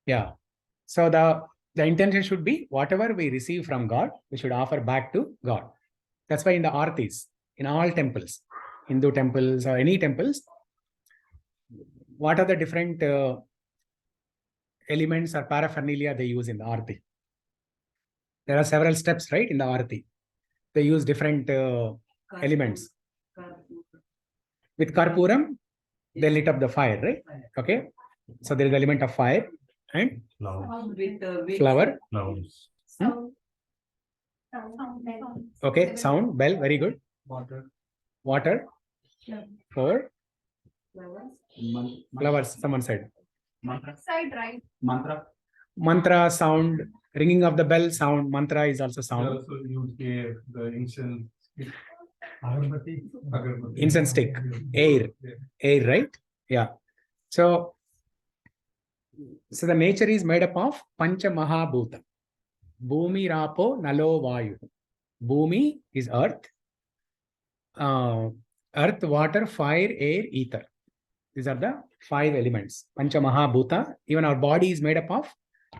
Yeah. So the intention should be whatever we receive from God, we should offer back to God. That's why in the artis, in all temples, Hindu temples or any temples, what are the different elements or paraphernalia they use in the arti? There are several steps, right, in the arti. They use different elements. With Karpuram, they lit up the fire, right? Okay. So there is the element of fire and flower. Okay, sound, bell, very good. Water. For flowers, someone said. Mantra, sound, ringing of the bell, sound. Mantra is also sound. Also use the incense. Incense stick, air, right? Yeah. So the nature is made up of Pancha Mahabhuta. Bhumi, Rapo, Nalo, Vayu. Bhumi is earth. Earth, water, fire, air, ether. These are the 5 elements. Pancha Mahabhuta. Even our body is made up of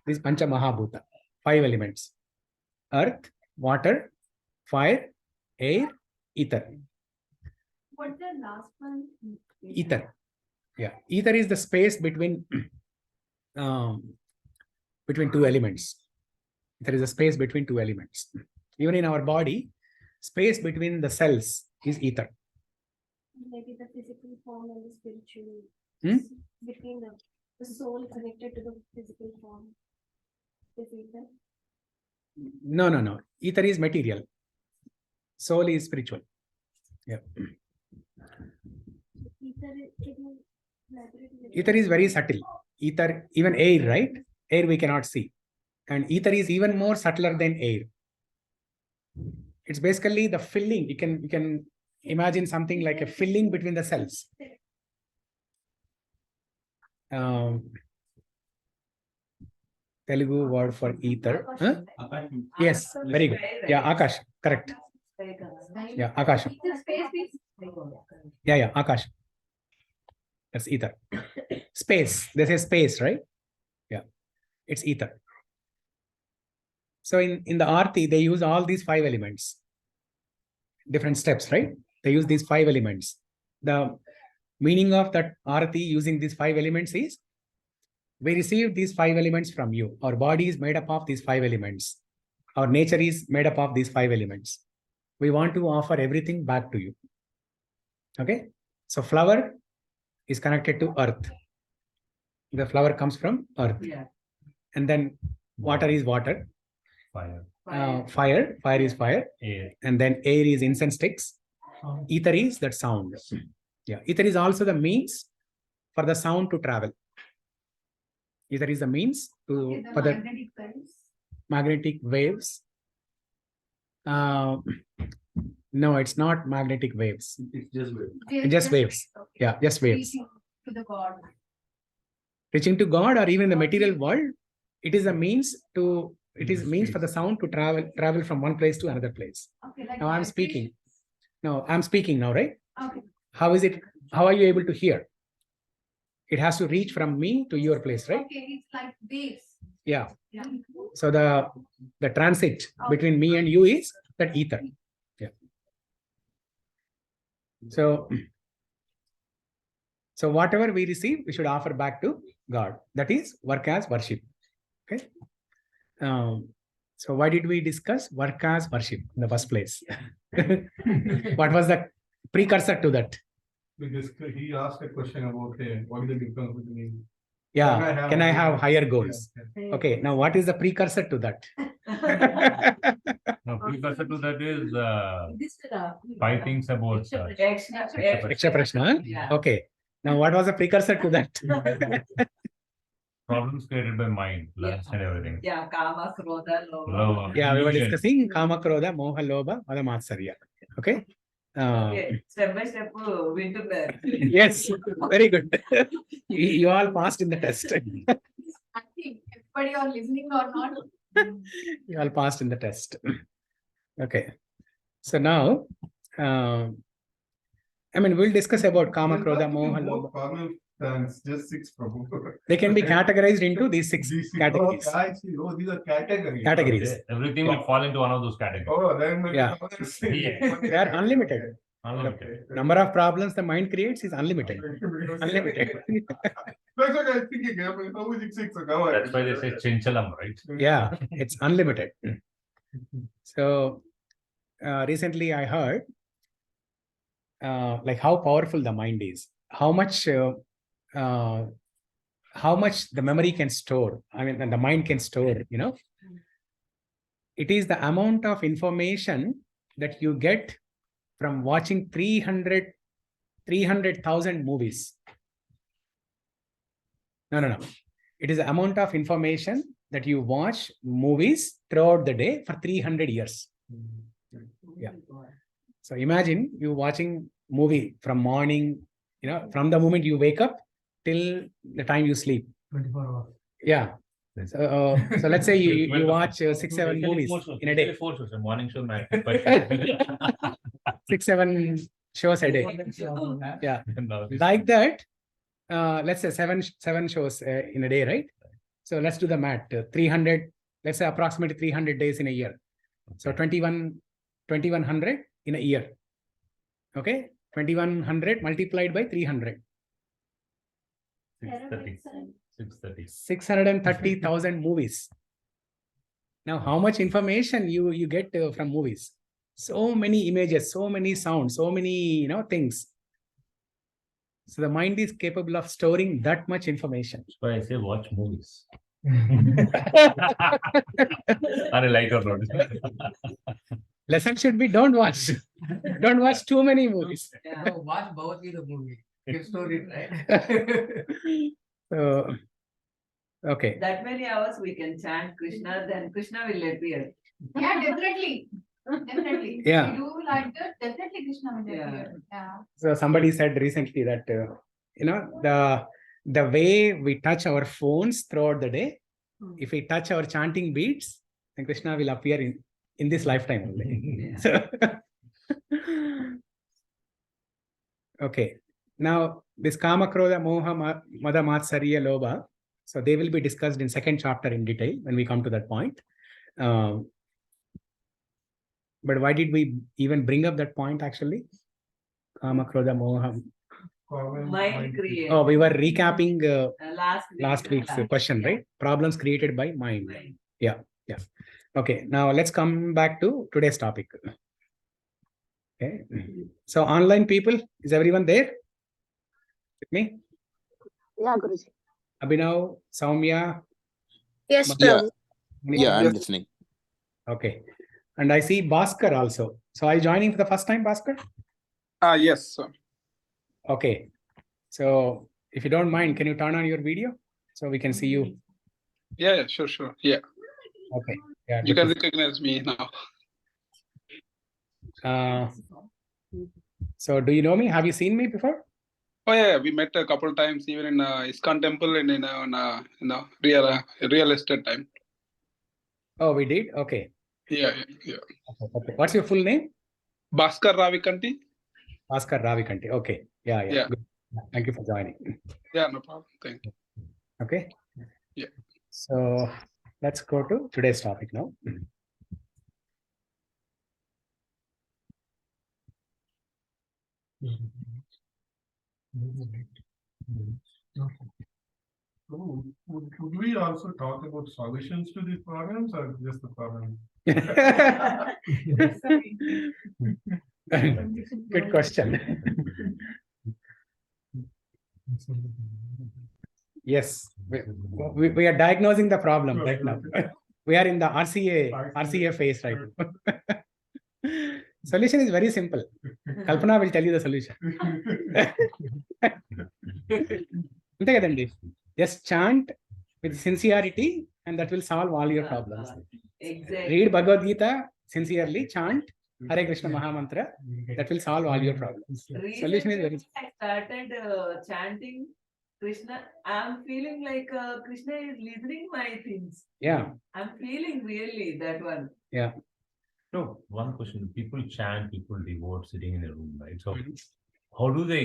these Pancha Mahabhuta. 5 elements. Earth, water, fire, air, ether. What's the last one? Ether. Yeah. Ether is the space between two elements. There is a space between 2 elements. Even in our body, space between the cells is ether. Maybe the physical form and the spiritual. Between the soul connected to the physical form. Is ether? No. Ether is material. Soul is spiritual. Yeah. Ether is very subtle. Ether, even air, right? Air we cannot see. And ether is even more subtler than air. It's basically the filling. You can imagine something like a filling between the cells. Telugu word for ether. Huh? Yes, very good. Yeah, Akash, correct. Yeah, Akash. Yeah, Akash. That's ether. Space. They say space, right? Yeah, it's ether. So in the Aarti, they use all these 5 elements. Different steps, right? They use these 5 elements. The meaning of that Aarti using these 5 elements is, we receive these 5 elements from you. Our body is made up of these 5 elements. Our nature is made up of these 5 elements. We want to offer everything back to you. Okay? So flower is connected to earth. The flower comes from earth. Yeah. And then water is water. Fire is fire. Air. And then air is incense sticks. Ether is that sound. Yeah. Ether is also the means for the sound to travel. Ether is the means to for the magnetic waves. No, it's not magnetic waves. It's just waves. It's just waves. Okay. Yeah, just waves. Reaching to the God. Reaching to God, or even the material world, it is a means to. It is means for the sound to travel from one place to another place. Okay, like now I'm speaking. No, I'm speaking now, right? Okay. How is it? How are you able to hear? It has to reach from me to your place, right? Okay, it's like waves. Yeah. So the transit between me and you is that ether. Yeah. So whatever we receive, we should offer back to God. That is work as worship. Okay. So why did we discuss work as worship in the first place? What was the precursor to that? Because he asked a question about what is the difference between. Yeah, can I have higher goals? Yeah. Okay, now what is the precursor to that? No, precursor to that is 5 things about Extra prashna. Yeah. Okay, now what was the precursor to that? Problems created by mind, lust and everything. Yeah, kama, krodha, lobha. Yeah, we were discussing kama, krodha, moha, lobha, mada, matsarya. Okay. Okay, step by step, Yes, very good. You all passed in the test. I think everybody are listening or not. You all passed in the test. Okay. So now, we'll discuss about kama, krodha, moha, lobha. Thanks. Just 6, Prabhu. They can be categorized into these 6 These six- categories. Oh, I see. Oh, these are categories. Categories. Everything will fall into one of those categories. Oh, then Yeah. They are unlimited. Unlimited. Number of problems the mind creates is unlimited. Unlimited. That's what I was thinking. How is it 6? That's why they say chinchalam, right? Yeah, it's unlimited. So recently I heard like how powerful the mind is, how much the memory can store. I mean, and the mind can store. It is the amount of information that you get from watching 300,000 movies. No. It is the amount of information that you watch movies throughout the day for 300 years. Yeah. So imagine you watching movie from morning, from the moment you wake up till the time you sleep. 24 hours. Yeah. So let's say you watch 6-7 movies in a day. 4 shows, a morning show, night. 6-7 shows a day. Yeah. Like that, let's say seven shows in a day, right? So let's do the math. 300, let's say approximately 300 days in a year. So 2100 in a year. Okay, 2100 multiplied by 300. 630. 630,000 movies. Now, how much information you get from movies? So many images, so many sounds, so many things. So the mind is capable of storing that much information. That's why I say watch movies. On a lighter note. Lesson should be don't watch. Don't watch too many movies. Yeah. No, watch Bhagavad Gita movie. Give story, right? So, okay. That many hours we can chant Krishna, then Krishna will appear. Yeah, definitely. Definitely. Yeah. If you do like that, definitely Krishna will Yeah. appear. Yeah. So somebody said recently that the way we touch our phones throughout the day, if we touch our chanting beats, then Krishna will appear in this lifetime only. Yeah. So, okay. Now this Kama, Krodha, Moha, Mada, Matsarya, Lobha. So they will be discussed in 2nd chapter in detail when we come to that point. But why did we even bring up that point actually? Kama, Krodha, Moha. Mind create. Oh, we were recapping last week's Yeah. question, right? Problems created by mind. Mind. Yeah. Okay, now let's come back to today's topic. Okay. So online people, is everyone there with me? Yeah, Guruji. Abhinav, Soumya. Yes, Yeah. Prabhu. Yeah, I'm listening. Okay. And I see Bhaskar also. So are you joining for the first time, Bhaskar? Yes, sir. Okay. So if you don't mind, can you turn on your video so we can see you? Yeah, sure. Yeah, Okay. Yeah. you good can to- recognize me now. So do you know me? Have you seen me before? Oh yeah, we met a couple times even in ISKCON temple and in real estate time. Oh, we did? Okay. Yeah. Okay. What's your full name? Bhaskar Ravikanti. Bhaskar Ravikanti. Okay. Yeah. Yeah. Good. Thank you for joining. Yeah, no problem. Thank you. Okay. Yeah. So let's go to today's topic now. So, would we also talk about solutions to these problems or just the problem? Good question. Yes, we are diagnosing the problem right now. We are in the RCA phase right now. Solution is very simple. Kalpana will tell you the solution. అంతే కదండి. Just chant with sincerity and that will solve all your problems. Exactly. Read Bhagavad Gita sincerely, chant Hare Krishna Mahamantra, that will solve all your problems. Solution is very Recently, I started chanting Krishna. I'm feeling like Krishna is listening my things. Yeah. I'm feeling really that one. No, one question. People chant, people devote sitting in a room, right? So how do they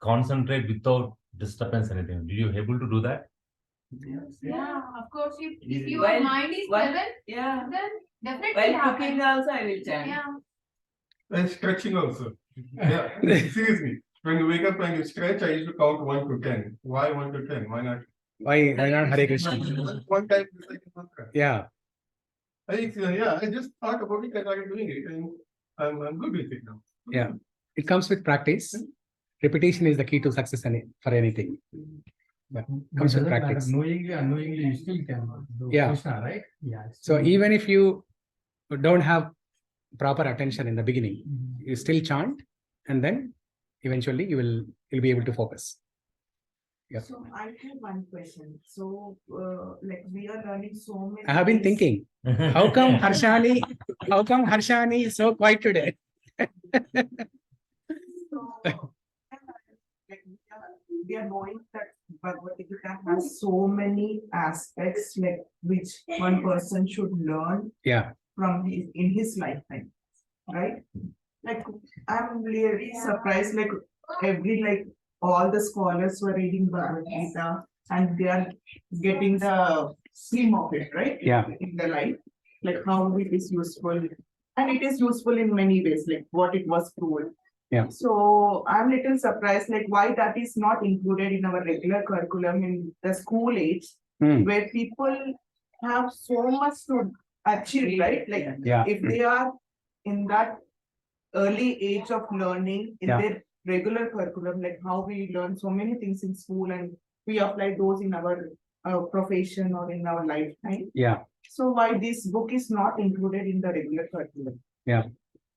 concentrate without disturbance anything. Did you able to do that? Yeah, of course, if your While- mind is while- level, Yeah. then definitely While cooking happens. also I will chant. Yeah. And stretching also. Yeah, seriously. When you wake up and you stretch, I used to count 1 to 10. Why 1 to 10? Why not? Why not Hare Krishna? One time it's like a mantra. Yeah. I just thought about it and I started doing it, and I'm good with it now. Yeah. It comes with practice. Repetition is the key to success for anything. But comes with practice. Knowingly, unknowingly, you still can do Yeah. Krishna, right? Yeah. So even if you don't have proper attention in the beginning, you still chant, and then eventually you'll be able to focus. Yeah. So I have one question. So, like we are learning so many. I have been things. thinking, how come Harshani is so quiet today? So, like we are knowing that Bhagavad Gita has so many aspects, like which one person should learn Yeah. from in his lifetime, right? Like I'm really surprised. Like all the scholars were reading Bhagavad Gita and they are getting the stream of it, right? Yeah. In their life, like how it is useful, and it is useful in many ways, like what it was proved. Yeah. So I'm little surprised, like why that is not included in our regular curriculum in the school age, where people have so much to achieve, right? Like Yeah. if they are in that early age of learning in Yeah. their regular curriculum, like how we learn so many things in school and we apply those in our profession or in our lifetime. Yeah. So why this book is not included in the regular curriculum? Yeah.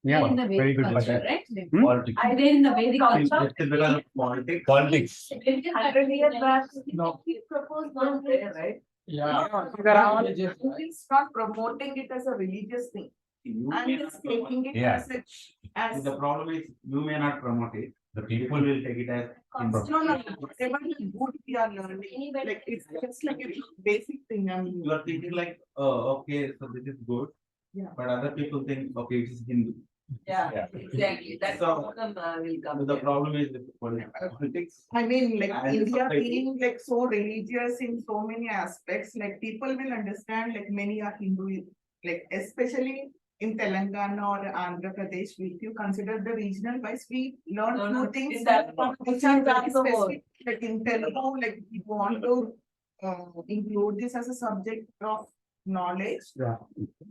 Yeah. In the Very Vedic good. culture, right? Politics. I read in the Vedic culture. Politics. 100 years back, No. he proposed one prayer, right? Yeah. He's not promoting it as a religious thing. And he's taking it Yeah. as The problem is you may not promote it. The people will take it as no, whatever good we are learning, like it's just like a basic thing. I mean, you are thinking like, oh, okay, so this is good. Yeah. But other people think, okay, it is Hindu. Yeah, Yeah. exactly. That So- problem will come. So the there. problem is with politics. I mean, like And India society. being like so religious in so many aspects, like people will understand, like many are Hindu, like especially in Telangana or Andhra Pradesh, if you consider the regional wise, we learn No, few no, things in that which are very also more. specific, like in Telugu, like we want to include this as a subject of knowledge. Yeah.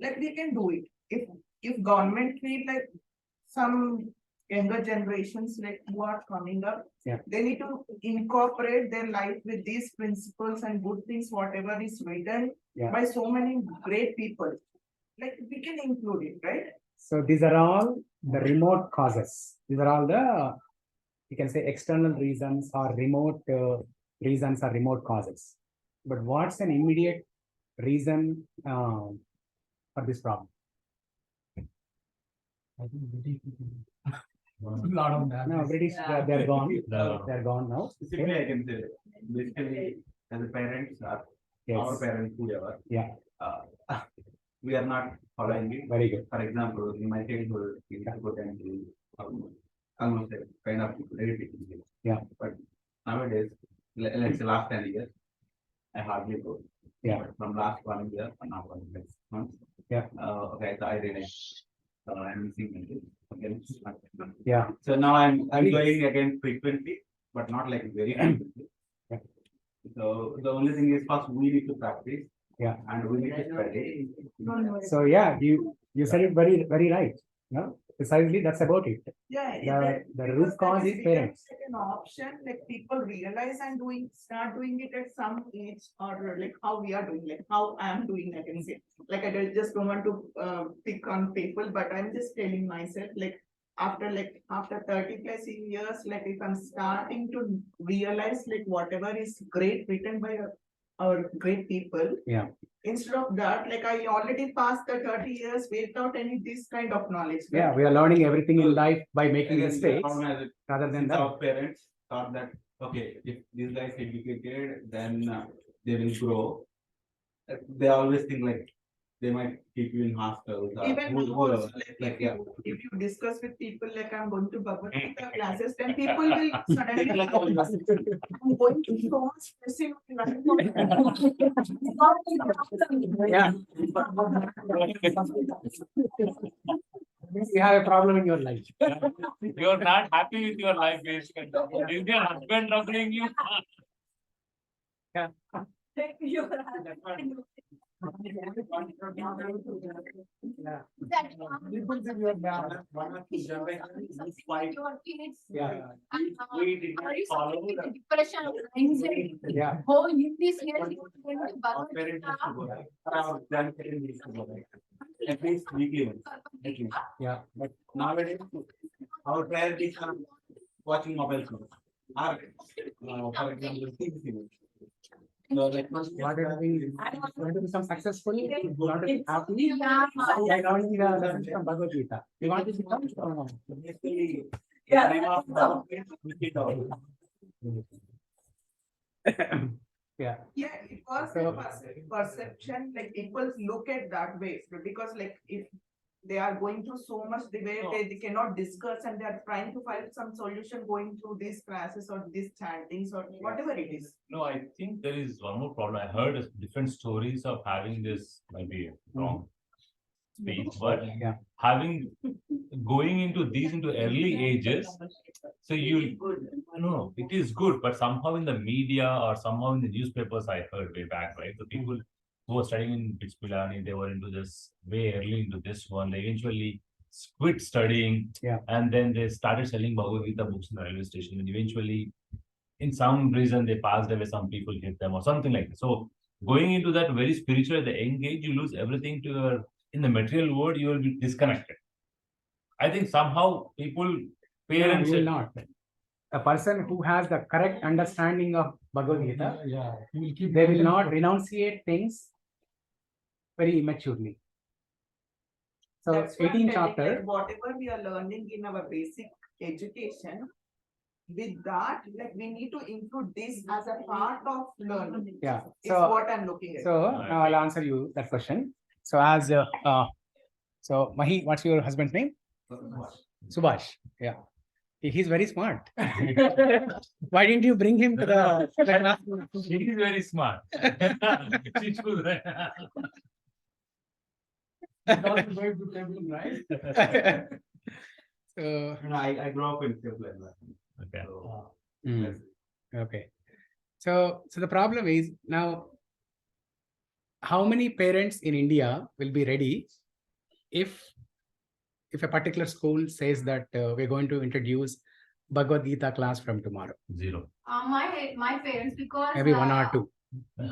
Like we can do it. If government feel like some younger generations like who are coming up, Yeah. they need to incorporate their life with these principles and good things, whatever is written Yeah. by so many great people. Like we can include it, right? So these are all the remote causes. These are all the, you can say, external reasons or remote reasons or remote causes. But what's an immediate reason for this problem? I think British people. Lot of that. No, British, Yeah. they're gone. No. They're gone now. Simply I can say, basically, as a parents or our Yes. parents, whoever. Yeah. We are not following it. Very good. For example, in my childhood, we used to go to almost a kind of repetition. Yeah. But nowadays, let's say last 10 years, I hardly go. Yeah. But from last 1 year, now 1 month. Yeah. Okay, so I realized I'm missing it. Again. Yeah. So now I'm going again frequently, but not like very frequently. Yeah. So the only thing is first we need to practice. Yeah. And we need to study. So yeah, you said it very, very right. No, precisely that's about it. Yeah. The root cause is parents. An option, like people realize and start doing it at some age, or like how we are doing, like how I am doing, I can say. Like I just don't want to pick on people, but I'm just telling myself, like after 30 plus years, like if I'm starting to realize like whatever is great written by our great people. Yeah. Instead of that, like I already passed the 30 years without any this kind of knowledge. right? Yeah, we are learning everything in life by making Again, mistakes the problem is rather than since that. our parents thought that, okay, if these guys educated, then they will grow. They always think like, they might keep you in hostels. Even who- now also, who- like, yeah. if you discuss with people like I'm going to Bhagavad Gita classes, then people will suddenly like, I'm going to so much stressing. Yeah. You have a problem in your life. You're not happy with your life, basically. Is your husband troubling you? Yeah. Yeah. Yeah. We did not follow the depression, anxiety. Yeah. Oh, in this year, you are going to Our Bhagavad parents Gita. used to go there. Our grandparents used to go there. At least weekly once. At least. Yeah. But nowadays, our priorities are watching mobile phones. Or, for example, TV series. So, like, What are we want to become successful? You want to be happy? Yeah. By learning the lessons from Bhagavad Gita. You want to become basically, time of development, we keep out. yeah. Yeah, it was So- a perception, like people look at that way, because like if they are going through so much, the way they cannot discuss and they are trying to find some solution going through these classes or these chantings or whatever it is. No, I think there is one more problem. I heard different stories of having this, might be wrong speech, but Yeah. having going into these into early ages. So you no, it is good, but somehow in the media or somehow in the newspapers, I heard way back, right? The people who were studying in Pitspilani, they were into this way early into this one. They eventually quit studying, Yeah. and then they started selling Bhagavad Gita books in the railway station, and eventually, in some reason, they passed away. Some people hit them or something like that. So going into that very spiritual at the young age, you lose everything to your in the material world. You will be disconnected. I think somehow people, No, parents, you will not. A person who has the correct understanding of Bhagavad Gita, they will not renunciate things very immaturely. So That's why I'm 18th telling, chapter, like, whatever we are learning in our basic education, with that, like we need to include this as a part of learning. yeah. Is So what I'm looking at. so now I'll answer you that question. So as so Mahi, what's your husband's name? Subhash. Yeah. He's very smart. Why didn't you bring him to the class? he is very smart. She should, right? So I grew up in Kerala. Okay. So, okay. So the problem is now, how many parents in India will be ready if a particular school says that we're going to introduce Bhagavad Gita class from tomorrow? Zero. My parents, because Maybe one or two.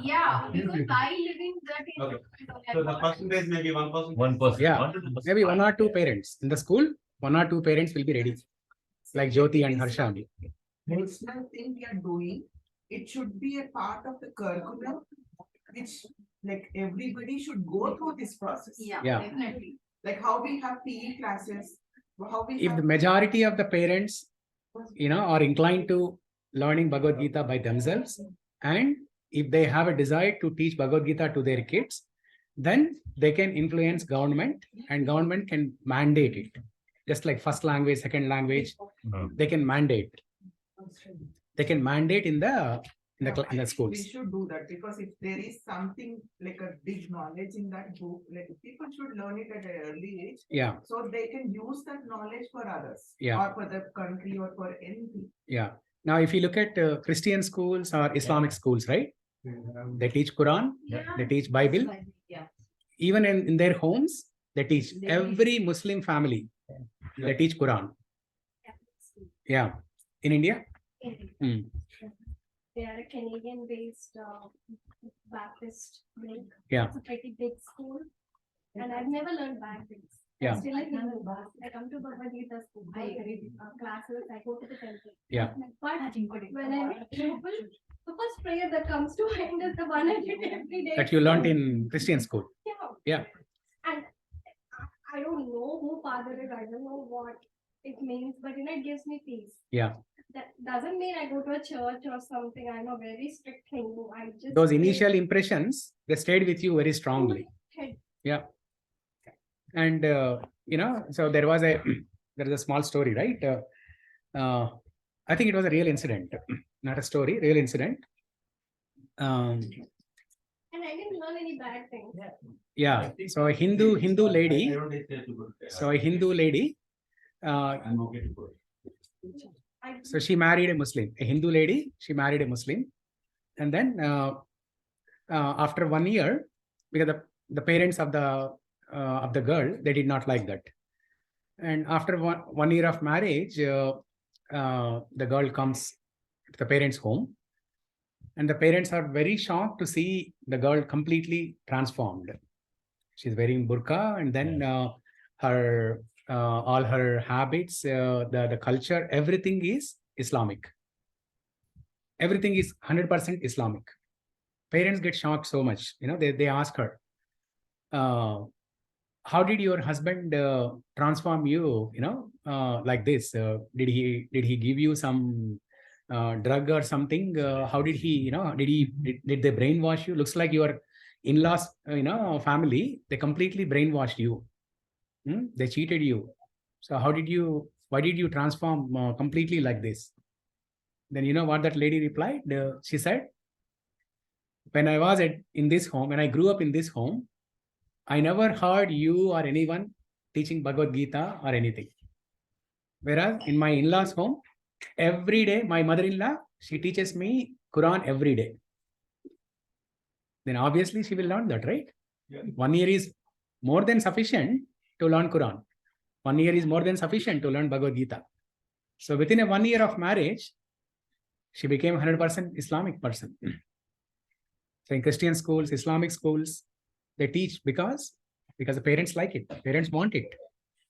yeah, because I live in that. Okay. So the percentage may be 1%. 1%. Yeah. 1 to 2%. Maybe one or two parents in the school. 1 or 2 parents will be ready, like Jyoti and Harsha. Personal thing we are doing, it should be a part of the curriculum, which like everybody should go through this process. Yeah, Yeah. definitely. Like how we have PE classes, how we If have. the majority of the parents, are inclined to learning Bhagavad Gita by themselves, and if they have a desire to teach Bhagavad Gita to their kids, then they can influence government, and government can mandate it. Just like first language, second language, they can mandate. They can mandate in the I think schools. We should do that, because if there is something like a big knowledge in that book, like people should learn it at an early age. Yeah, So they can use that knowledge for others. Yeah. Or for the country or for anything. yeah. Now, if you look at Christian schools or Islamic schools, right? They teach Quran, they teach Bible. Yeah. Even in their homes, they teach every Muslim family. They teach Quran. Yeah. In India? They are a Canadian-based Baptist group. Yeah. It's a pretty big school, and I've never learned bad things. Yeah. Still, I come to Bhagavad Gita school. I agree. Classes. I go to the temple. Yeah. But when I meet people, the first prayer that comes to mind is the one I did every day. That you learned in Christian school. Yeah. And I don't know who Father is. I don't know what it means, but it gives me peace. Yeah. That doesn't mean I go to a church or something. I'm a very strict Hindu. I just Those initial impressions, they stayed with you very strongly. Head. Yeah. And so there is a small story, right? I think it was a real incident, not a story, real incident. And I didn't learn any bad things. Yeah. So a Hindu lady. So a Hindu lady. I'm okay to go. So she married a Muslim, a Hindu lady. She married a Muslim, and then after 1 year, because the parents of the girl, they did not like that, and after one year of marriage, the girl comes to the parents' home, and the parents are very shocked to see the girl completely transformed. She's wearing burqa, and then her all her habits, the culture, everything is Islamic. Everything is 100% Islamic. Parents get shocked so much. They ask her, how did your husband transform you? Like this. Did he give you some drug or something? How did he? Did they brainwash you? Looks like your in-laws, family, they completely brainwashed you. They cheated you. So why did you transform completely like this? Then you know what that lady replied? She said, when I was in this home, when I grew up in this home, I never heard you or anyone teaching Bhagavad Gita or anything. Whereas in my in-laws home, every day, my mother-in-law, she teaches me Quran every day. Then obviously she will learn that, right? Yeah. 1 year is more than sufficient to learn Quran. 1 year is more than sufficient to learn Bhagavad Gita. So within a 1 year of marriage, she became 100% Islamic person. So in Christian schools, Islamic schools, they teach because the parents like it. Parents want it.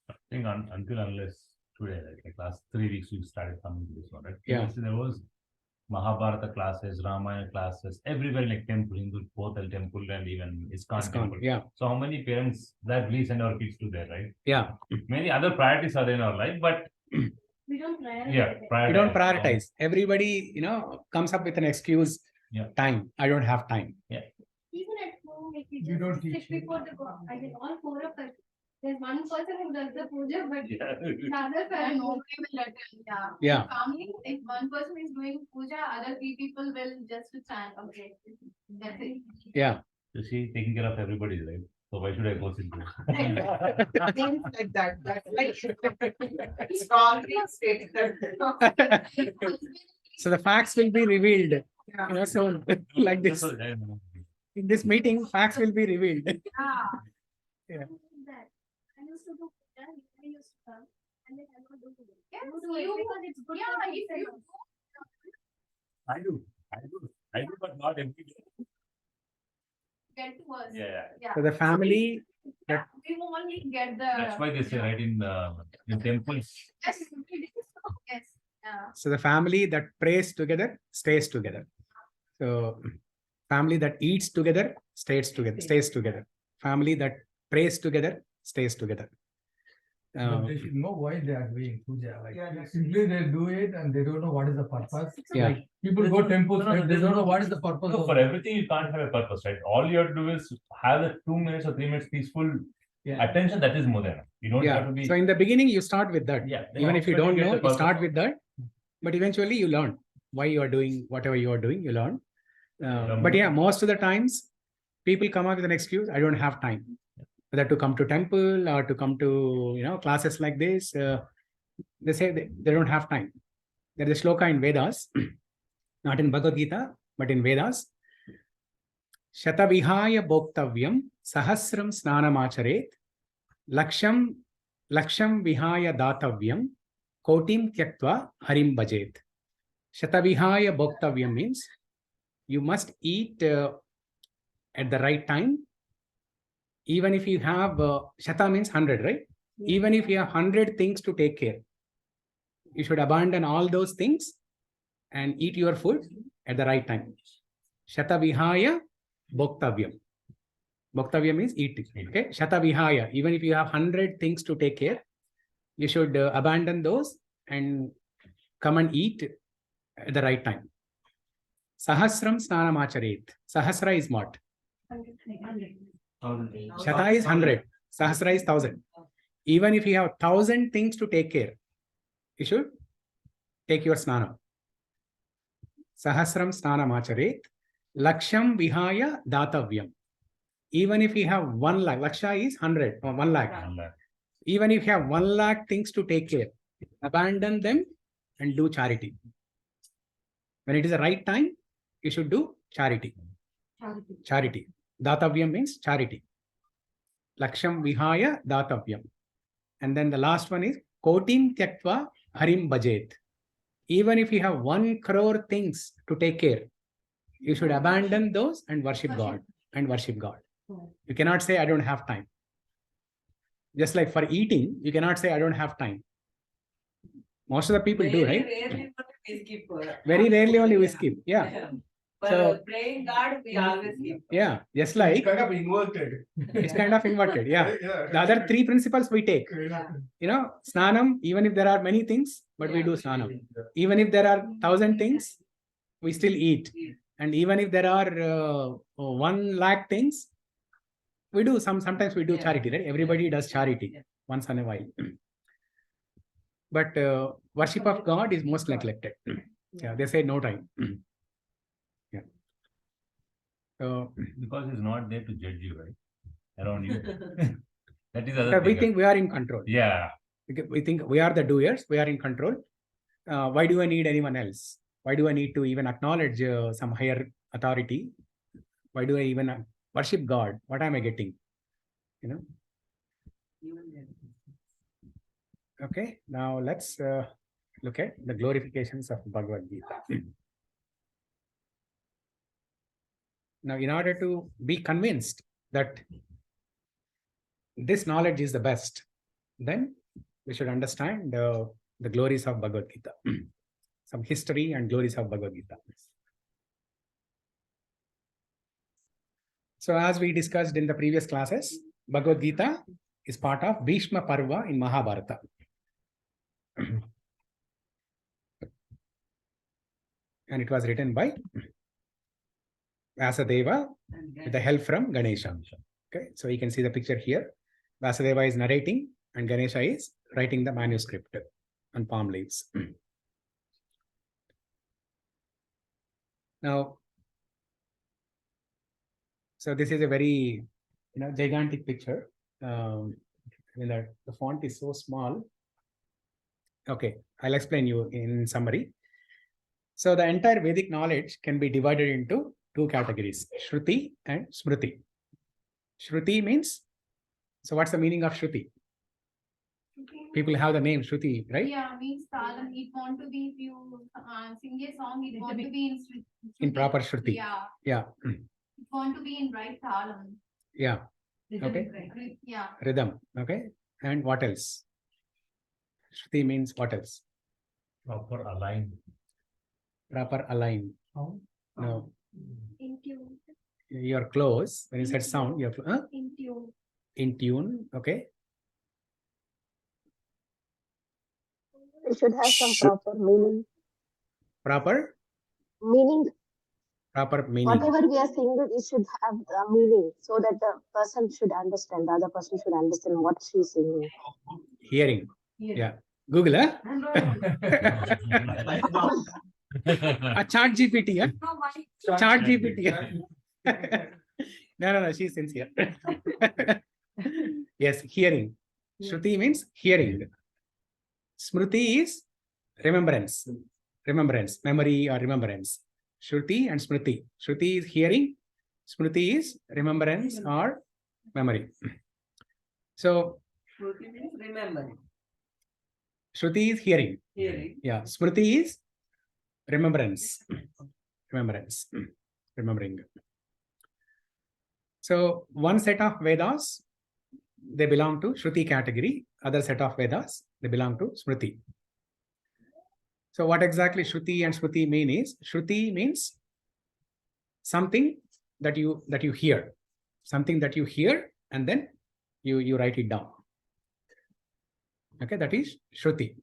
I think until unless today, like last 3 weeks, we started coming to this one, right? Yeah. Previously, there was Mahabharata classes, Ramayana classes, everywhere, like temple, Hindu Portal temple, and even ISKCON temple. Yeah. So how many parents that we send our kids to there, right? Yeah. Many other priorities are there in our life, but We don't prioritize. yeah, We don't prioritize. Everybody, comes up with an excuse. Yeah. Time. I don't have time. Even at home, if we You don't just teach sit before the God, I get all 4 of us. There's one person who does the puja, but yeah. the other And person nobody will let him. Yeah. Yeah. In family, if one person is doing puja, other 3 people will just stand. Okay. That's it. Yeah. So she taking care of everybody, right? So why should I go sit Things like that. That's like strongly stated. So the facts will be revealed. Yeah. So like this. In this meeting, facts will be revealed. that. I used to do puja, I used to come, and then I will do puja. Yes, You do it you- because it's good Yeah, for if you you. I do, but not every day. get to us. Yeah. So the family, Yeah, we will only get the. That's why they say, right, in temples. Yes. Yes. so the family that prays together stays together. So family that eats together stays together. Family that prays together stays together. But they should know why they are doing puja. Like Yeah, that's simply they do it and they don't know what is the purpose. Yeah. Like people go temples, No, right? They don't know what is the purpose. No, of for it. everything you can't have a purpose, right? All you have to do is have a 2 minutes or 3 minutes peaceful attention. That is more than enough. You don't have to be. So in the beginning, you start with that. Yeah. then Even if you after don't get know, the you purpose start of- with that. But eventually you learn why you are doing whatever you are doing, you learn. But yeah, most of the times people come up with an excuse, I don't have time. Whether to come to temple or to come to, classes like this, they say they don't have time. There is a shloka in Vedas, not in Bhagavad Gita, but in Vedas. Shatabihaya bhoktavyam sahasram snanamacharet laksham vihaya datavyam kotim tyaktva harim bhajet. Shatabihaya bhoktavyam means you must eat at the right time. Even if you have, shata means 100, right? Even if you have 100 things to take care, you should abandon all those things and eat your food at the right time. Shata vihaya bhoktavyam. Bhoktavyam means eating. Okay. Shata vihaya. Even if you have 100 things to take care, you should abandon those and come and eat at the right time. Sahasram snanam acharet. Sahasra is what? 100. Shata is 100. Sahasra is 1000. Even if you have 1000 things to take care, you should take your snana. Sahasram snanam acharet. Laksham vihaya datavyam. Even if you have 1 lakh, Laksha is 100 or 1 lakh. Even if you have 1 lakh things to take care, abandon them and do charity. When it is the right time, you should do charity. Charity. Datavyam means charity. Laksham vihaya datavyam. And then the last one is kotim tyaktva harim bhajet. Even if you have 1 crore things to take care, you should abandon those and worship God. And worship God. You cannot say, I don't have time. Just like for eating, you cannot say, I don't have time. Most of the people do, right? Rarely we skip. Very rarely only we skip. Yeah. For So- praying God, we always skip. Yeah. Just like Kind of inverted. it's kind of inverted. Yeah. Yeah. The other 3 principles we take. Yeah. You know, snanam, even if there are many things, but we do snanam. Even if there are 1000 things, we still eat. And even if there are 1 lakh things, we do sometimes we do charity, right? Everybody does charity once in a while. But worship of God is most neglected. Yeah, they say no time. Yeah. So Because he's not there to judge you, right? Around you. That is other we thing. think we are in control. Yeah. We think we are the doers, we are in control. Why do I need anyone else? Why do I need to even acknowledge some higher authority? Why do I even worship God? What am I getting? You know? Okay, now let's look at the glorifications of Bhagavad Gita. Now, in order to be convinced that this knowledge is the best, then we should understand the glories of Bhagavad Gita. Some history and glories of Bhagavad Gita. So as we discussed in the previous classes, Bhagavad Gita is part of Bhishma Parva in Mahabharata. And it was written by Vyasadeva with the help from Ganesha. Okay, so you can see the picture here. Vyasadeva is narrating and Ganesha is writing the manuscript on palm leaves. Now, so this is a very gigantic picture. The font is so small. Okay, I'll explain you in summary. So the entire Vedic knowledge can be divided into 2 categories, Shruti and Smriti. Shruti means, so what's the meaning of Shruti? People have the name Shruti, right? Yeah, means talam. It want to be, if you sing a song, it want to be In proper Shruti. Yeah, Yeah. it want to be in right talam. Yeah. Okay. Yeah. Rhythm. Okay. And what else? Shruti means what else? Proper aligned. Proper align. No. In tune. You're close. When you said sound, you're In tune. in tune. Okay. It should have some proper meaning. Proper Meaning, meaning. whatever we are saying, it should have a meaning so that the person should understand, the other person should understand what she's saying. Hearing. Yeah. Google, huh? Chat GPT, huh? Chat GPT. No, she's sincere. Yes, hearing. Shruti means hearing. Smriti is remembrance. Remembrance, memory or remembrance. Shruti and Smriti. Shruti is hearing. Smriti is remembrance or memory. So, Shruti means remembering. Shruti is hearing. Hearing. Yeah. Smriti is remembrance. Remembrance. Remembering. So, one set of Vedas, they belong to Shruti category. Other set of Vedas, they belong to Smriti. So what exactly Shruti and Smriti mean is, Shruti means something that you hear. Something that you hear and then you write it down. Okay, that is Shruti.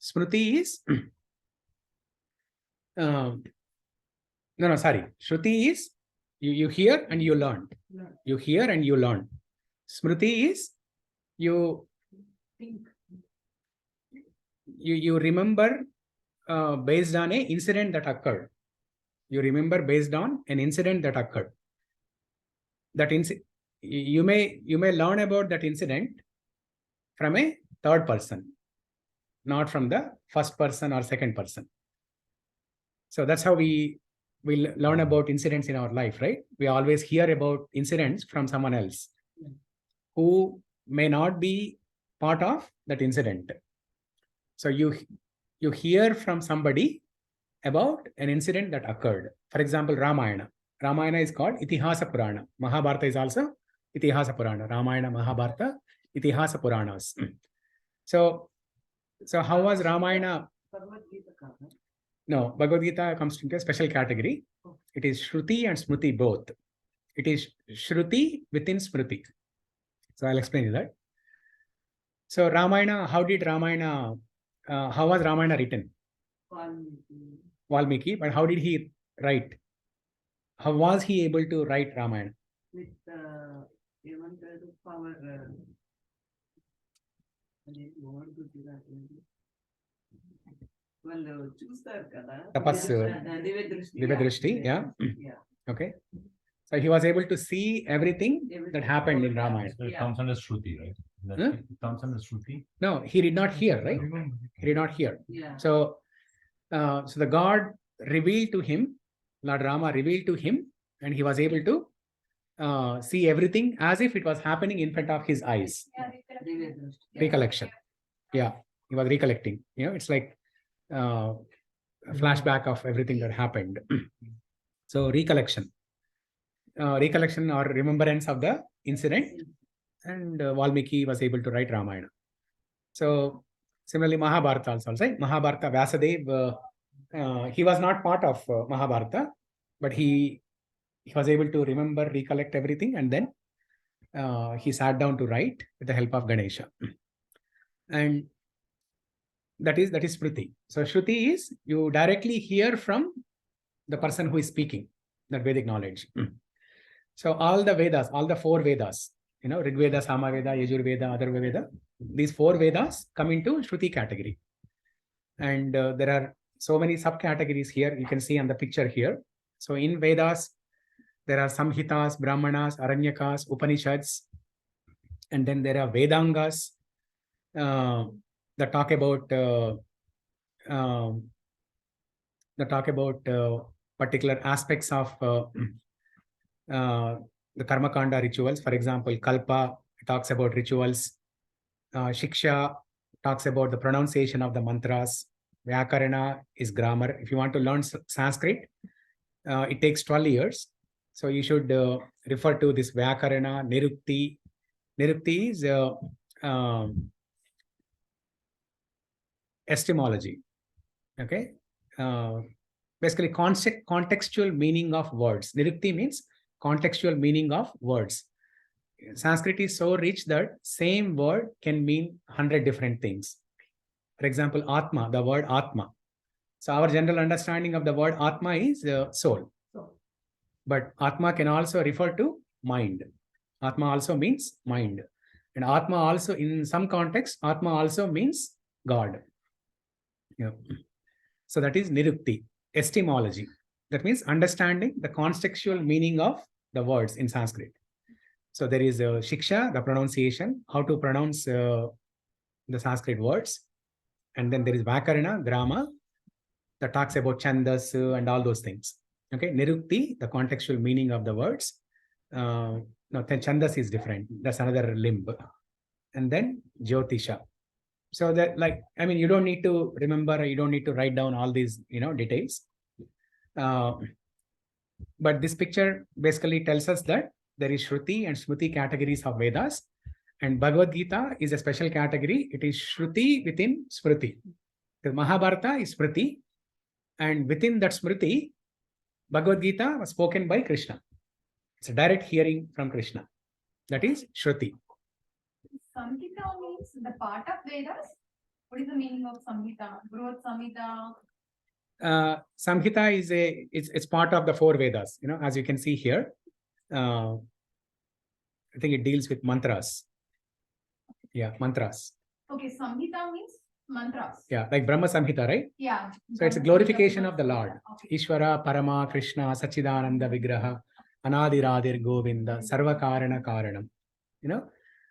Smriti is Shruti is You hear and you learn. You hear and you learn. Smriti is you remember based on an incident that occurred. You remember based on an incident that occurred. That you may learn about that incident from a third person, not from the first person or second person. So that's how we learn about incidents in our life, right? We always hear about incidents from someone else who may not be part of that incident. So you hear from somebody about an incident that occurred. For example, Ramayana. Ramayana is called Itihasa Purana. Mahabharata is also Itihasa Purana. Ramayana, Mahabharata, Itihasa Puranas. So how was Ramayana? No, Bhagavad Gita comes into a special category. It is Shruti and Smriti both. It is Shruti within Smriti. So I'll explain you that. So Ramayana, how was Ramayana written? Valmiki, but how did he write? How was he able to write Ramayana? With power. Divyadrishti, yeah. Okay. So he was able to see everything that happened in Ramayana. So it comes under Shruti, right? It comes under Shruti. No, he did not hear, right? He did not hear. Yeah. So the God revealed to him, Lord Rama revealed to him, and he was able to see everything as if it was happening in front of his eyes. Recollection. Yeah, he was recollecting. It's like a flashback of everything that happened. So recollection or remembrance of the incident, and Valmiki was able to write Ramayana. So similarly, Mahabharata also, right? Mahabharata, Vyasadeva, he was not part of Mahabharata, but he was able to remember, recollect everything, and then he sat down to write with the help of Ganesha. And that is Smriti. So Shruti is you directly hear from the person who is speaking that Vedic knowledge. So all the Vedas, all the 4 Vedas, Rig Veda, Sama Veda, Yajur Veda, Atharva Veda, these 4 Vedas come into Shruti category. And there are so many subcategories here. You can see on the picture here. So in Vedas, there are Samhitas, Brahmanas, Aranyakas, Upanishads, and then there are Vedangas that talk about particular aspects of the Karma Kanda rituals. For example, Kalpa talks about rituals. Shiksha talks about the pronunciation of the mantras. Vyakarana is grammar. If you want to learn Sanskrit, it takes 12 years. So you should refer to this Vyakarana, Nirukti. Nirukti is etymology. Okay. Basically, contextual meaning of words. Nirukti means contextual meaning of words. Sanskrit is so rich that same word can mean 100 different things. For example, Atma, the word Atma. So our general understanding of the word Atma is soul. But Atma can also refer to mind. Atma also means mind. And Atma also, in some context, Atma also means God. Yeah. So that is Nirukti, etymology. That means understanding the contextual meaning of the words in Sanskrit. So there is Shiksha, the pronunciation, how to pronounce the Sanskrit words. And then there is Vyakarana, grammar, that talks about Chandas and all those things. Okay, Nirukti, the contextual meaning of the words. No, then Chandas is different. That's another limb. And then Jyotisha. So that, you don't need to remember, you don't need to write down all these, details. But this picture basically tells us that there is Shruti and Smriti categories of Vedas. And Bhagavad Gita is a special category. It is Shruti within Smriti. The Mahabharata is Smriti. And within that Smriti, Bhagavad Gita was spoken by Krishna. It's a direct hearing from Krishna. That is Shruti. Samhita means the part of Vedas. What is the meaning of Samhita? Growth Samhita. Samhita is it's part of the 4 Vedas, as you can see here. I think it deals with mantras. Yeah, mantras. Okay, Samhita means mantras. Yeah, like Brahma Samhita, right? Yeah. So it's a glorification of the Lord. Okay. Ishvara, Parama, Krishna, Sachidananda Vigraha, Anadiradir Govinda, Sarva Karana Karanam.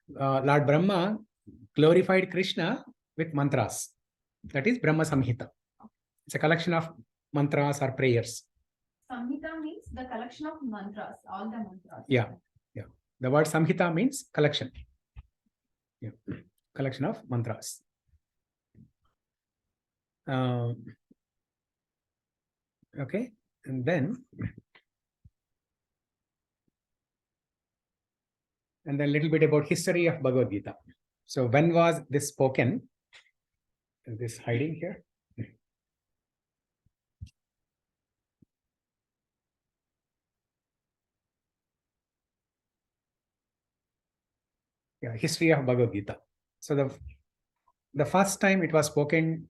Lord Brahma glorified Krishna with mantras. That is Brahma Samhita. It's a collection of mantras or prayers. Samhita means the collection of mantras, all the mantras. Yeah. The word Samhita means collection. Yeah, collection of mantras. Okay, and then a little bit about history of Bhagavad Gita. So when was this spoken? Is this hiding here? Yeah, history of Bhagavad Gita. So the first time it was spoken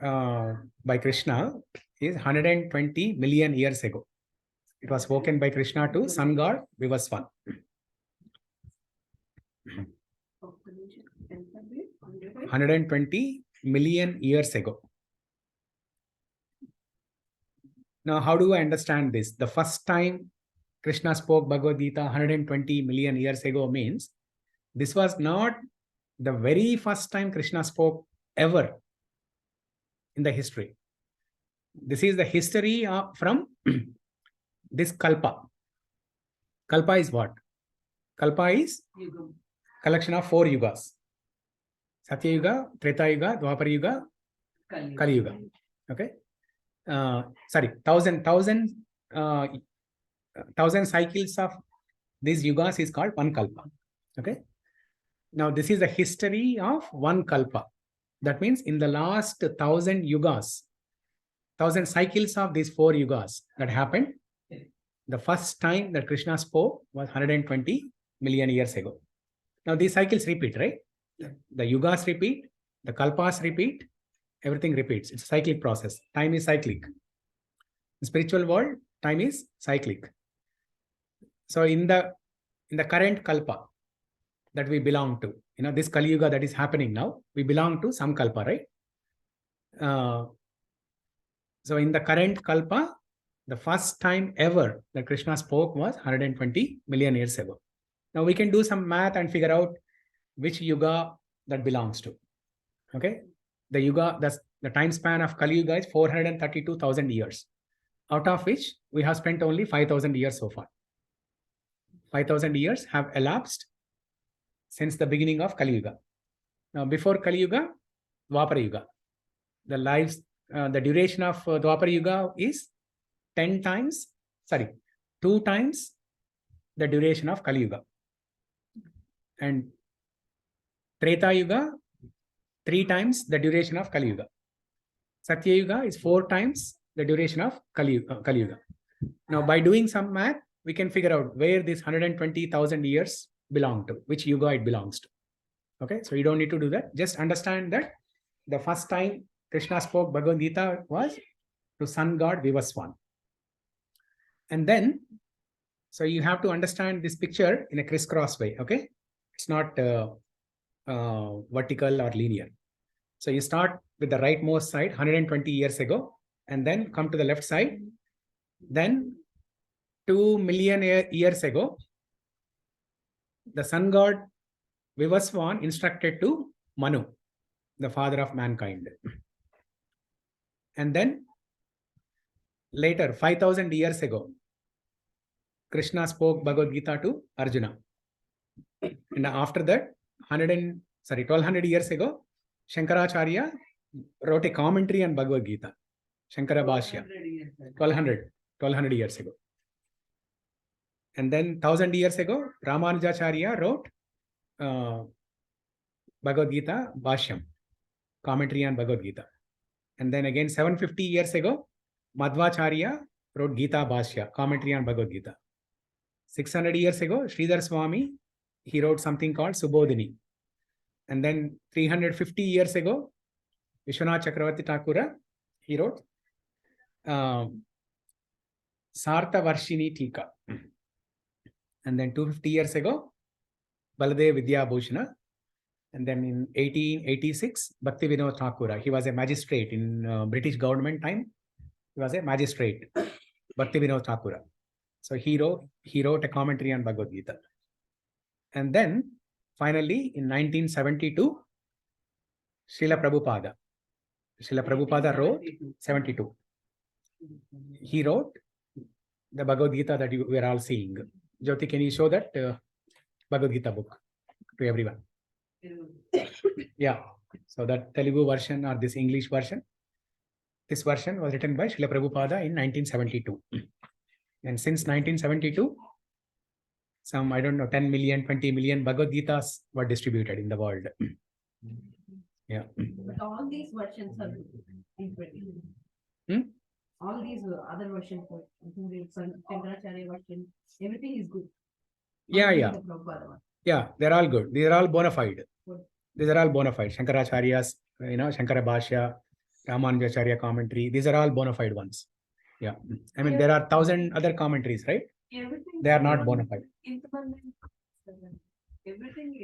by Krishna is 120 million years ago. It was spoken by Krishna to sun god Vivaswan. 120 million years ago. Now, how do I understand this? The first time Krishna spoke Bhagavad Gita 120 million years ago means this was not the very first time Krishna spoke ever in the history. This is the history from this Kalpa. Kalpa is what? Kalpa is collection of 4 yugas. Satya Yuga, Treta Yuga, Dwapara Yuga, Kali Yuga. Okay. 1,000 cycles of these yugas is called one kalpa. Okay. Now this is the history of one kalpa. That means in the last 1,000 yugas, 1,000 cycles of these 4 yugas that happened, the first time that Krishna spoke was 120 million years ago. Now these cycles repeat, right? The yugas repeat, the kalpas repeat, everything repeats. It's a cyclic process. Time is cyclic. In the spiritual world, time is cyclic. So in the current kalpa that we belong to, this Kali Yuga that is happening now, we belong to some kalpa, right? So in the current kalpa, the first time ever that Krishna spoke was 120 million years ago. Now we can do some math and figure out which yuga that belongs to. Okay, the yuga, that's the time span of Kali Yuga is 432,000 years, out of which we have spent only 5,000 years so far. 5,000 years have elapsed since the beginning of Kali Yuga. Now before Kali Yuga, Dwapara Yuga. The duration of Dwapara Yuga is 2 times the duration of Kali Yuga. And Treta Yuga, 3 times the duration of Kali Yuga. Satya Yuga is 4 times the duration of Kali Yuga. Now, by doing some math, we can figure out where this 120,000 years belong to, which yuga it belongs to. Okay, so you don't need to do that. Just understand that the first time Krishna spoke Bhagavad Gita was to sun god Vivaswan. And then, so you have to understand this picture in a crisscross way. Okay, it's not vertical or linear. So you start with the rightmost side 120 years ago, and then come to the left side. Then 2 million years ago, the sun god Vivaswan instructed to Manu, the father of mankind. And then later, 5,000 years ago, Krishna spoke Bhagavad Gita to Arjuna. And after that, 1,200 years ago, Shankaracharya wrote a commentary on Bhagavad Gita. Shankara Bhashya. 1,200 years ago. And then 1,000 years ago, Ramanujacharya wrote Bhagavad Gita Bhashyam, commentary on Bhagavad Gita. And then again, 750 years ago, Madhvacharya wrote Gita Bhashya, commentary on Bhagavad Gita. 600 years ago, Sridhar Swami, he wrote something called Subodhini. And then 350 years ago, Vishwanath Chakravarti Thakura, he wrote Sartha Varshini Tika. And then 250 years ago, Baladev Vidya Bhushana. And then in 1886, Bhaktivendanta Thakura. He was a magistrate in British government time. He was a magistrate, Bhaktivendanta Thakura. So he wrote a commentary on Bhagavad Gita. And then finally in 1972, Srila Prabhupada wrote 72. He wrote the Bhagavad Gita that we are all seeing. Jyoti, can you show that Bhagavad Gita book to everyone? Yeah. So that Telugu version or this English version, this version was written by Srila Prabhupada in 1972. And since 1972, some, I don't know, 10 million, 20 million Bhagavad Gitas were distributed in the world. Yeah. But all these versions are good. All these other versions, Shankaracharya version, everything is good. Yeah, yeah. Yeah, they're all good. These are all bona fide. These are all bona fide. Shankaracharya's, Shankara Bhashya, Ramanujacharya commentary. These are all bona fide ones. Yeah. I mean, there are 1,000 other commentaries, right? Everything They are not bona fide. Everything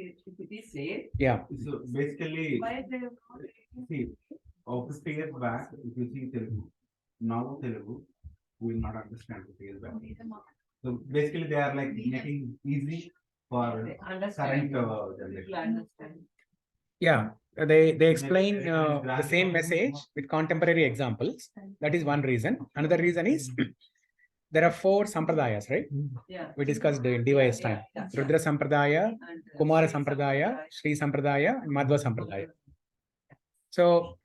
is safe. Yeah. So basically, Why they have see, 50 years back, if you see Telugu, now Telugu, we will not understand 50 years back. So basically, they are like making easy for current generation. Yeah, they explain the same message with contemporary examples. That is one reason. Another reason is there are 4 sampradayas, right? Yeah. We discussed in DYS time. Rudra Sampradaya, Kumara Sampradaya, Sri Sampradaya, and Madhva Sampradaya. So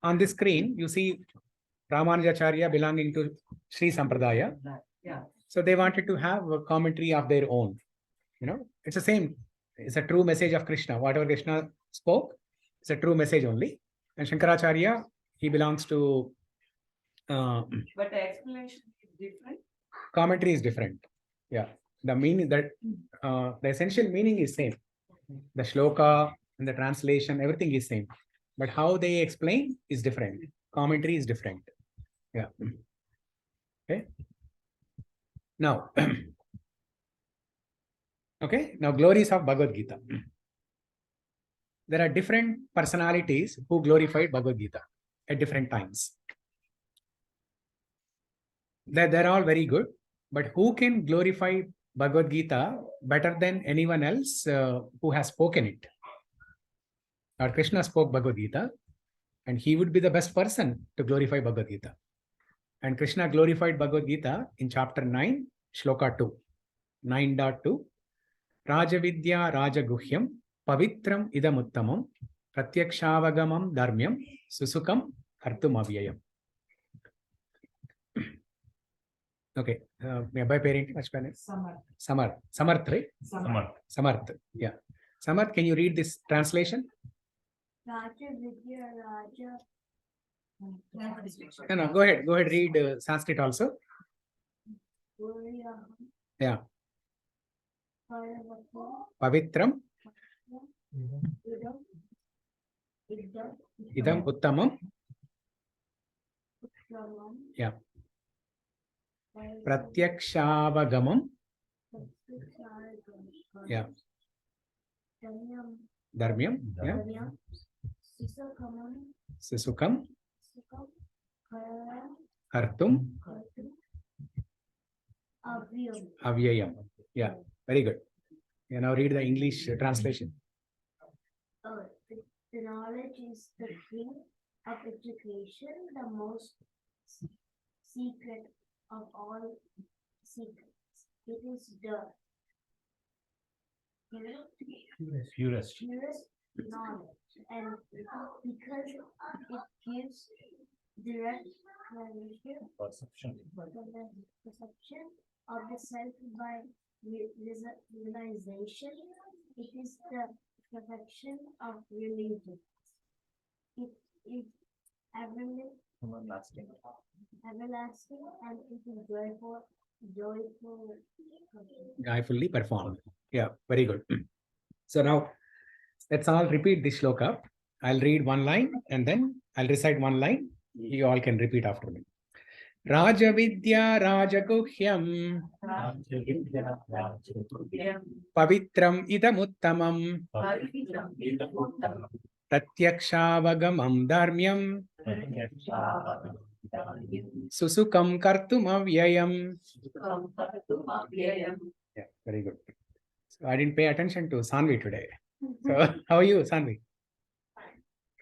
on the screen, you see Ramanujacharya belonging to Sri Sampradaya. Yeah. So they wanted to have a commentary of their own. It's the same. It's a true message of Krishna. Whatever Krishna spoke, it's a true message only. And Shankaracharya, he belongs to. But the explanation is different. Commentary is different. Yeah. The meaning that the essential meaning is same. The shloka and the translation, everything is same. But how they explain is different. Commentary is different. Yeah. Okay. Now, okay. Now, glories of Bhagavad Gita. There are different personalities who glorified Bhagavad Gita at different times. They're all very good, but who can glorify Bhagavad Gita better than anyone else who has spoken it? Lord Krishna spoke Bhagavad Gita, and he would be the best person to glorify Bhagavad Gita. And Krishna glorified Bhagavad Gita in chapter 9, shloka 2, 9.2. Rajavidya Rajaguhyam Pavitram Idamuttamam Pratyakshaavagamam Dharmyam Susukam Kartum Avyayam. Okay. By parent, what's my name? Samarth. Samarth, right? Samarth. Yeah. Samarth, can you read this translation? Raja Vidya Raja. No, go ahead. Go ahead. Read Sanskrit also. Yeah. Pavitram Idam Uttamam. Yeah. Pratyakshaavagamam. Yeah. Dharmyam. Yeah. Sisukam. Kartum. Avyayam. Yeah. Very good. You now read the English translation. The knowledge is the king of education, the most secret of all secrets. It is the Purest. knowledge, and because it gives direct perception of the self by realization, it is the perfection of religion. It is everlasting, and it is Joyfully performed. Yeah, very good. So now let's all repeat this shloka. I'll read one line and then I'll recite one line. You all can repeat after me. Rajavidya Rajaguhyam Pavitram Idamuttamam Pratyakshaavagamam Dharmyam Susukam Kartumavyayam. Yeah, very good. So I didn't pay attention to Sanvi today. So how are you, Sanvi?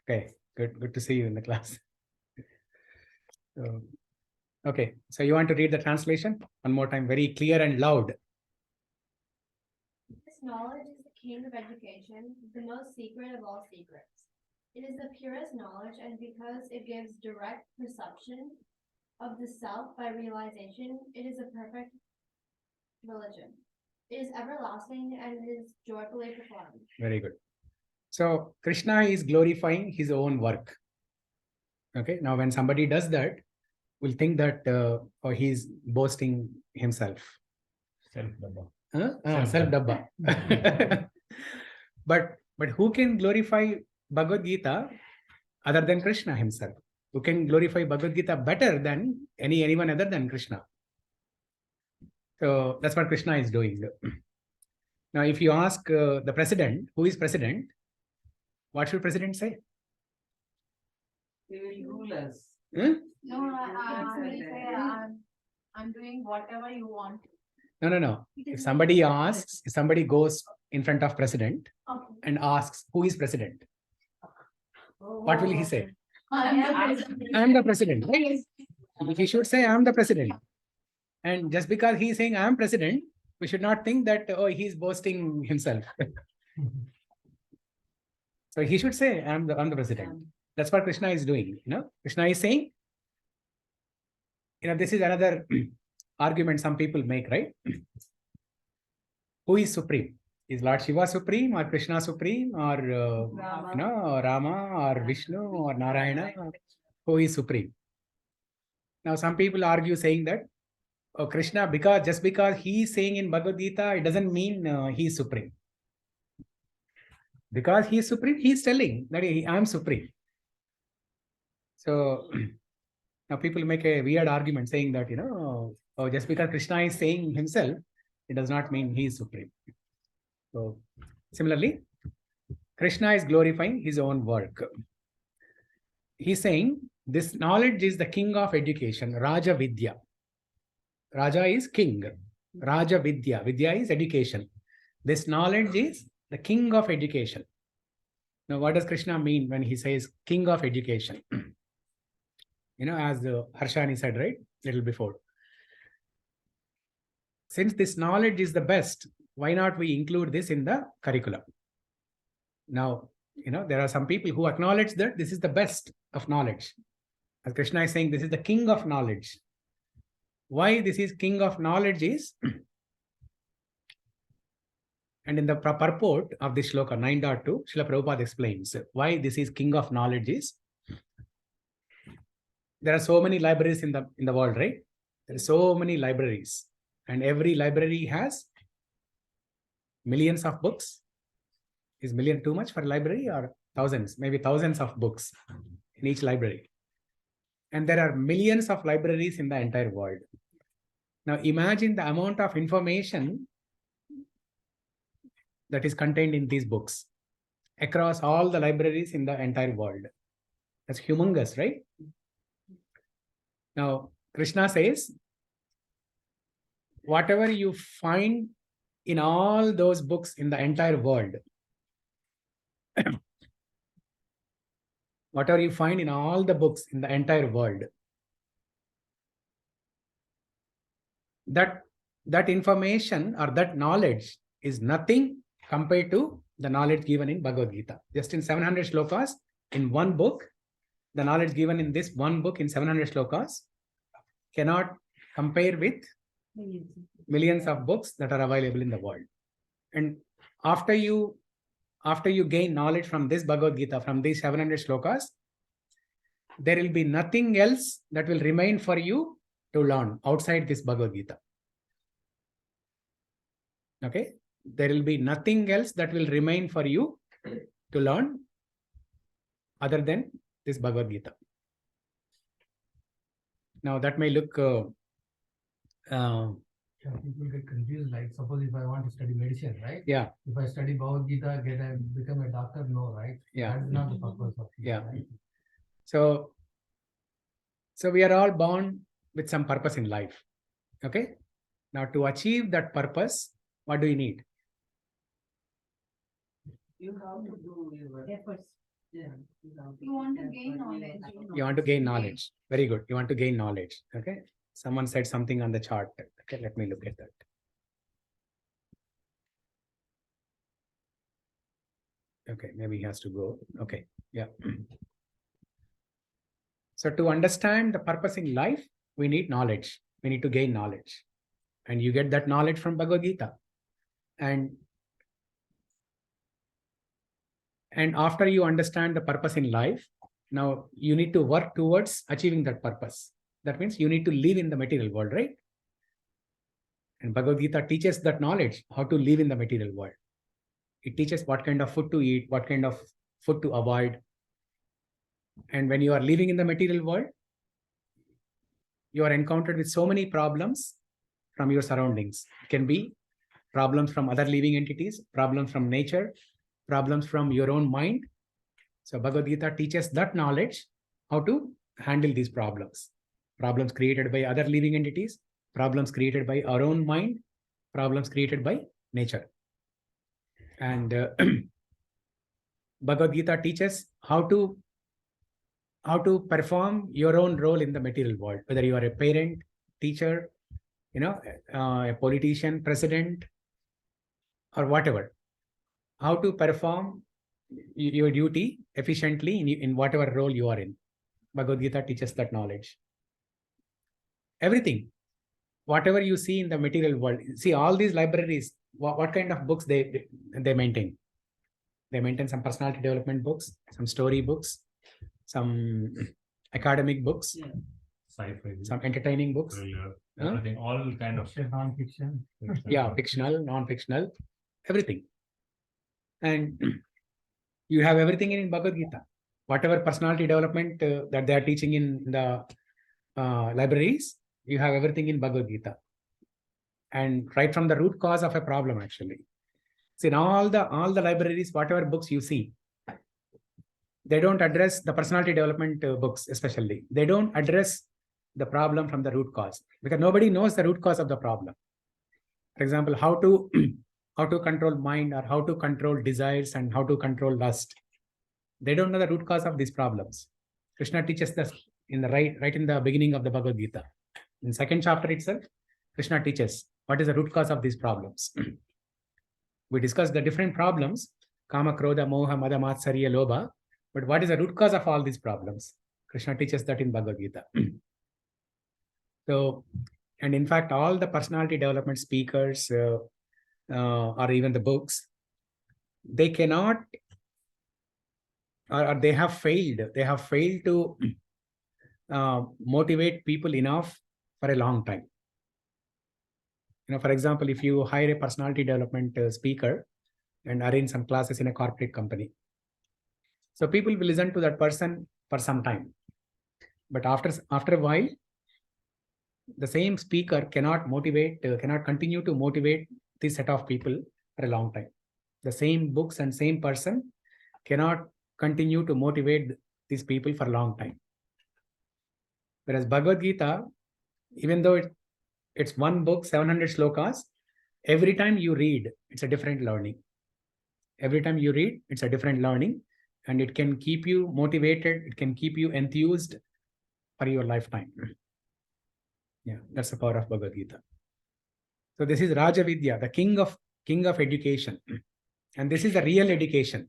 Okay, good to see you in the class. So, okay, so you want to read the translation one more time, very clear and loud. This knowledge is the king of education, the most secret of all secrets. It is the purest knowledge, and because it gives direct perception of the self by realization, it is a perfect religion. It is everlasting and it is joyfully performed. Very good. So Krishna is glorifying his own work. Okay, now when somebody does that, we'll think that he's boasting himself. Self-dabba. But who can glorify Bhagavad Gita other than Krishna himself? Who can glorify Bhagavad Gita better than anyone other than Krishna? So that's what Krishna is doing. Now, if you ask the president, who is president, what should president say? They will rule us. No, I'm doing whatever you want. No. If somebody goes in front of president and asks, who is president? What will he say? I am the president. Right? He should say, I am the president. And just because he is saying, I am president, we should not think that, he is boasting himself. So he should say, I am the president. That's what Krishna is doing. Krishna is saying, this is another argument some people make, right? Who is supreme? Is Lord Shiva supreme or Krishna supreme or Rama or Vishnu or Narayana? Who is supreme? Now some people argue saying that Krishna, just because he is saying in Bhagavad Gita, it doesn't mean he is supreme. Because he is supreme, he is telling that I am supreme. So now people make a weird argument saying that, just because Krishna is saying himself, it does not mean he is supreme. So similarly, Krishna is glorifying his own work. He's saying this knowledge is the king of education, Raja Vidya. Raja is king. Raja Vidya. Vidya is education. This knowledge is the king of education. Now, what does Krishna mean when he says king of education? As Harshani said, right, little before. Since this knowledge is the best, why not we include this in the curriculum? Now, there are some people who acknowledge that this is the best of knowledge. As Krishna is saying, this is the king of knowledge. Why this is king of knowledge is, and in the purport of this shloka 9.2, Srila Prabhupada explains why this is king of knowledge is. There are so many libraries in the world, right? There are so many libraries, and every library has millions of books. Is million too much for a library, or thousands? Maybe thousands of books in each library. And there are millions of libraries in the entire world. Now imagine the amount of information that is contained in these books across all the libraries in the entire world. That's humongous, right? Now, Krishna says, whatever you find in all those books in the entire world, whatever you find in all the books in the entire world, that information or that knowledge is nothing compared to the knowledge given in Bhagavad Gita. Just in 700 shlokas, in one book, the knowledge given in this one book in 700 shlokas cannot compare with millions of books that are available in the world. And after you gain knowledge from this Bhagavad Gita, from these 700 shlokas, there will be nothing else that will remain for you to learn outside this Bhagavad Gita. Okay? There will be nothing else that will remain for you to learn other than this Bhagavad Gita. Now that may look People get confused. Like, suppose if I want to study medicine, right? yeah, If I study Bhagavad Gita, become a doctor, no, right? yeah, That is not the purpose of it, yeah. right? So we are all born with some purpose in life. Okay. Now to achieve that purpose, what do you need? You have to do your efforts. Yeah. You want to gain knowledge. You want to gain knowledge. Very good. You want to gain knowledge. Okay. Someone said something on the chart. Okay, let me look at that. Okay, maybe he has to go. Okay, yeah. So to understand the purpose in life, we need knowledge. We need to gain knowledge. And you get that knowledge from Bhagavad Gita. And after you understand the purpose in life, now you need to work towards achieving that purpose. That means you need to live in the material world, right? And Bhagavad Gita teaches that knowledge, how to live in the material world. It teaches what kind of food to eat, what kind of food to avoid. And when you are living in the material world, you are encountered with so many problems from your surroundings. It can be problems from other living entities, problems from nature, problems from your own mind. So Bhagavad Gita teaches that knowledge, how to handle these problems. Problems created by other living entities, problems created by our own mind, problems created by nature. And Bhagavad Gita teaches how to perform your own role in the material world, whether you are a parent, teacher, a politician, president, or whatever. How to perform your duty efficiently in whatever role you are in. Bhagavad Gita teaches that knowledge. Everything, whatever you see in the material world, see all these libraries, what kind of books they maintain. They maintain some personality development books, some story books, some academic books, Sci-fi, some entertaining books. thriller, everything, all kind of Non-fiction. Yeah, fictional, non-fictional, everything. And you have everything in Bhagavad Gita. Whatever personality development that they are teaching in the libraries, you have everything in Bhagavad Gita. And right from the root cause of a problem, actually. See, in all the libraries, whatever books you see, they don't address the personality development books, especially. They don't address the problem from the root cause, because nobody knows the root cause of the problem. For example, how to control mind, or how to control desires, and how to control lust. They don't know the root cause of these problems. Krishna teaches this in the right in the beginning of the Bhagavad Gita. In second chapter itself, Krishna teaches what is the root cause of these problems. We discussed the different problems, Kama, Krodha, Moha, Mada, Matsarya, Lobha. But what is the root cause of all these problems? Krishna teaches that in Bhagavad Gita. So, and in fact, all the personality development speakers or even the books, they cannot, or they have failed. They have failed to motivate people enough for a long time. For example, if you hire a personality development speaker and arrange some classes in a corporate company, so people will listen to that person for some time. But after a while, the same speaker cannot continue to motivate this set of people for a long time. The same books and same person cannot continue to motivate these people for a long time. Whereas Bhagavad Gita, even though it's one book, 700 slokas, every time you read, it's a different learning. Every time you read, it's a different learning, and it can keep you motivated. It can keep you enthused for your lifetime. Yeah, that's the power of Bhagavad Gita. So this is Raja Vidya, the king of education. And this is the real education.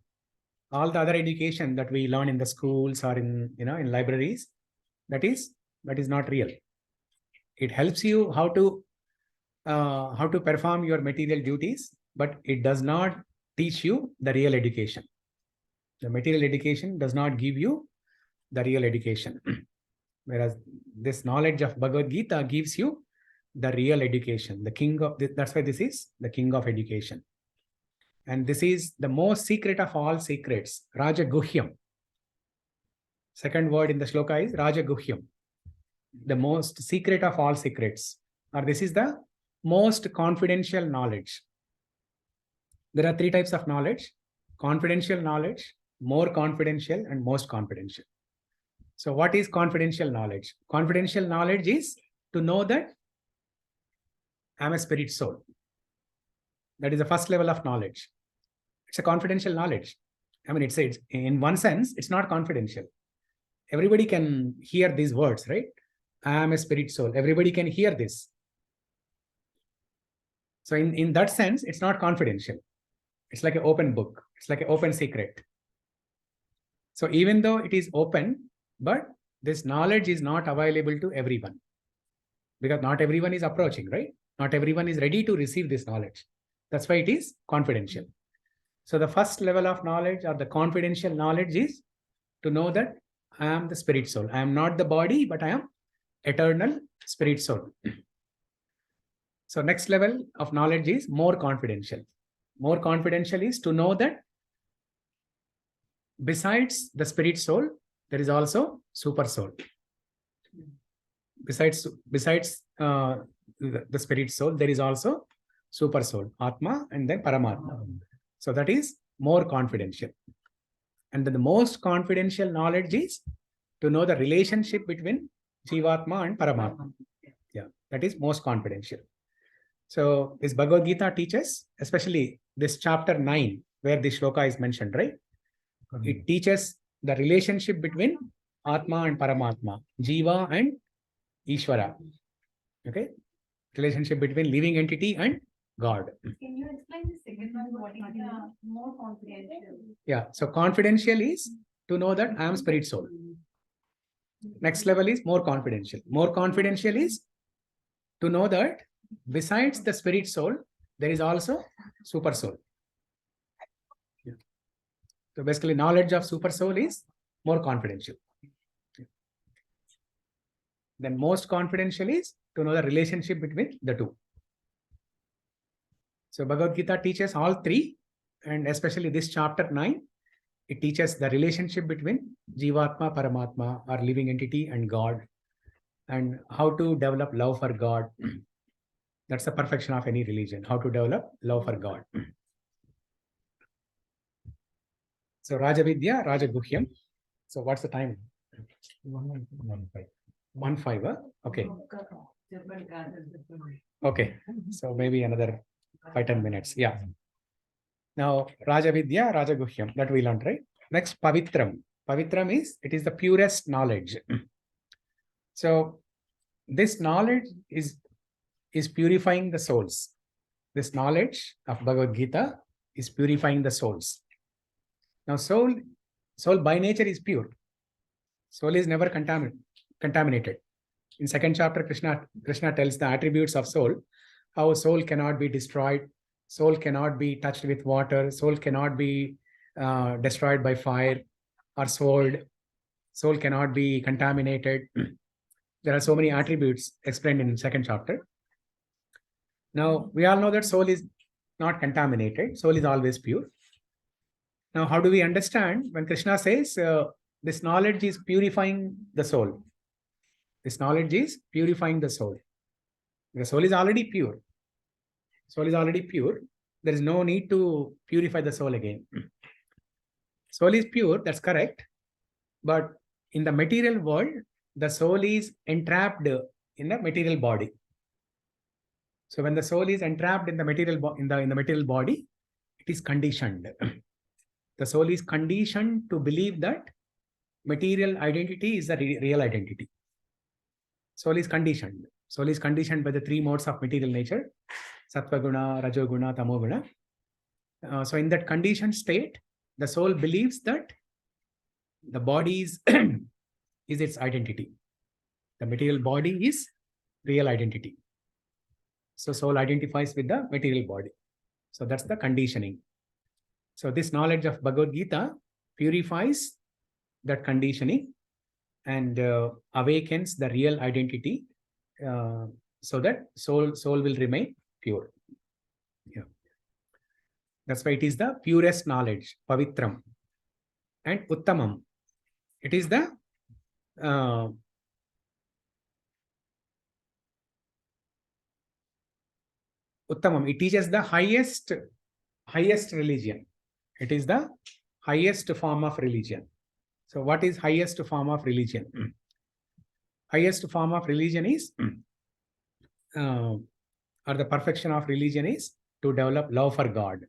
All the other education that we learn in the schools or in libraries, that is not real. It helps you how to perform your material duties, but it does not teach you the real education. The material education does not give you the real education. Whereas this knowledge of Bhagavad Gita gives you the real education. That's why this is the king of education. And this is the most secret of all secrets, Raja Guhyam. Second word in the shloka is Raja Guhyam. the most secret of all secrets, or this is the most confidential knowledge. There are three types of knowledge: confidential knowledge, more confidential, and most confidential. So what is confidential knowledge? Confidential knowledge is to know that I'm a spirit soul. That is the first level of knowledge. It's a confidential knowledge. I mean, it's in one sense, it's not confidential. Everybody can hear these words, right? I am a spirit soul. Everybody can hear this. So in that sense, it's not confidential. It's like an open book. It's like an open secret. So even though it is open, but this knowledge is not available to everyone, because not everyone is approaching, right? Not everyone is ready to receive this knowledge. That's why it is confidential. So the first level of knowledge, or the confidential knowledge, is to know that I am the spirit soul. I am not the body, but I am eternal spirit soul. So next level of knowledge is more confidential. More confidential is to know that besides the spirit soul, there is also super soul. Besides the spirit soul, there is also super soul, Atma, and then Paramatma. So that is more confidential. And then the most confidential knowledge is to know the relationship between Jivatma and Paramatma. Yeah, that is most confidential. So this Bhagavad Gita teaches, especially this chapter 9, where this shloka is mentioned, right? It teaches the relationship between Atma and Paramatma, Jiva and Ishvara. Okay? Relationship between living entity and God. Can you explain the second one? What is more confidential? Yeah, so confidential is to know that I am spirit soul. Next level is more confidential. More confidential is to know that besides the spirit soul, there is also super soul. Yeah. So basically, knowledge of super soul is more confidential. Then most confidential is to know the relationship between the two. So Bhagavad Gita teaches all three, and especially this chapter 9, it teaches the relationship between Jivatma, Paramatma, or living entity, and God, and how to develop love for God. That's the perfection of any religion, how to develop love for God. So Rajavidya, Rajaguhyam. So what's the time? 1:05. Huh? Okay. Okay. So maybe another 5-10 minutes. Yeah. Now Rajavidya, Rajaguhyam. That we learned, right? Next, Pavitram. Pavitram is, it is the purest knowledge. So this knowledge is purifying the souls. This knowledge of Bhagavad Gita is purifying the souls. Now soul by nature is pure. Soul is never contaminated. In second chapter, Krishna tells the attributes of soul, how soul cannot be destroyed, soul cannot be touched with water, soul cannot be destroyed by fire or sold, soul cannot be contaminated. There are so many attributes explained in second chapter. Now, we all know that soul is not contaminated. Soul is always pure. Now, how do we understand when Krishna says this knowledge is purifying the soul? This knowledge is purifying the soul. The soul is already pure. Soul is already pure. There is no need to purify the soul again. Soul is pure, that's correct. But in the material world, the soul is entrapped in the material body. So when the soul is entrapped in the material in the material body, it is conditioned. The soul is conditioned to believe that material identity is the real identity. Soul is conditioned. Soul is conditioned by the three modes of material nature: Sattva guna, Rajoguna, Tamoguna. So in that conditioned state, the soul believes that the body is its identity. The material body is real identity. So soul identifies with the material body. So that's the conditioning. So this knowledge of Bhagavad Gita purifies that conditioning and awakens the real identity, so that soul will remain pure. Yeah. That's why it is the purest knowledge, Pavitram. And Uttamam. It is the Uttamam. It teaches the highest religion. It is the highest form of religion. So what is highest form of religion? Highest form of religion is, or the perfection of religion is to develop love for God.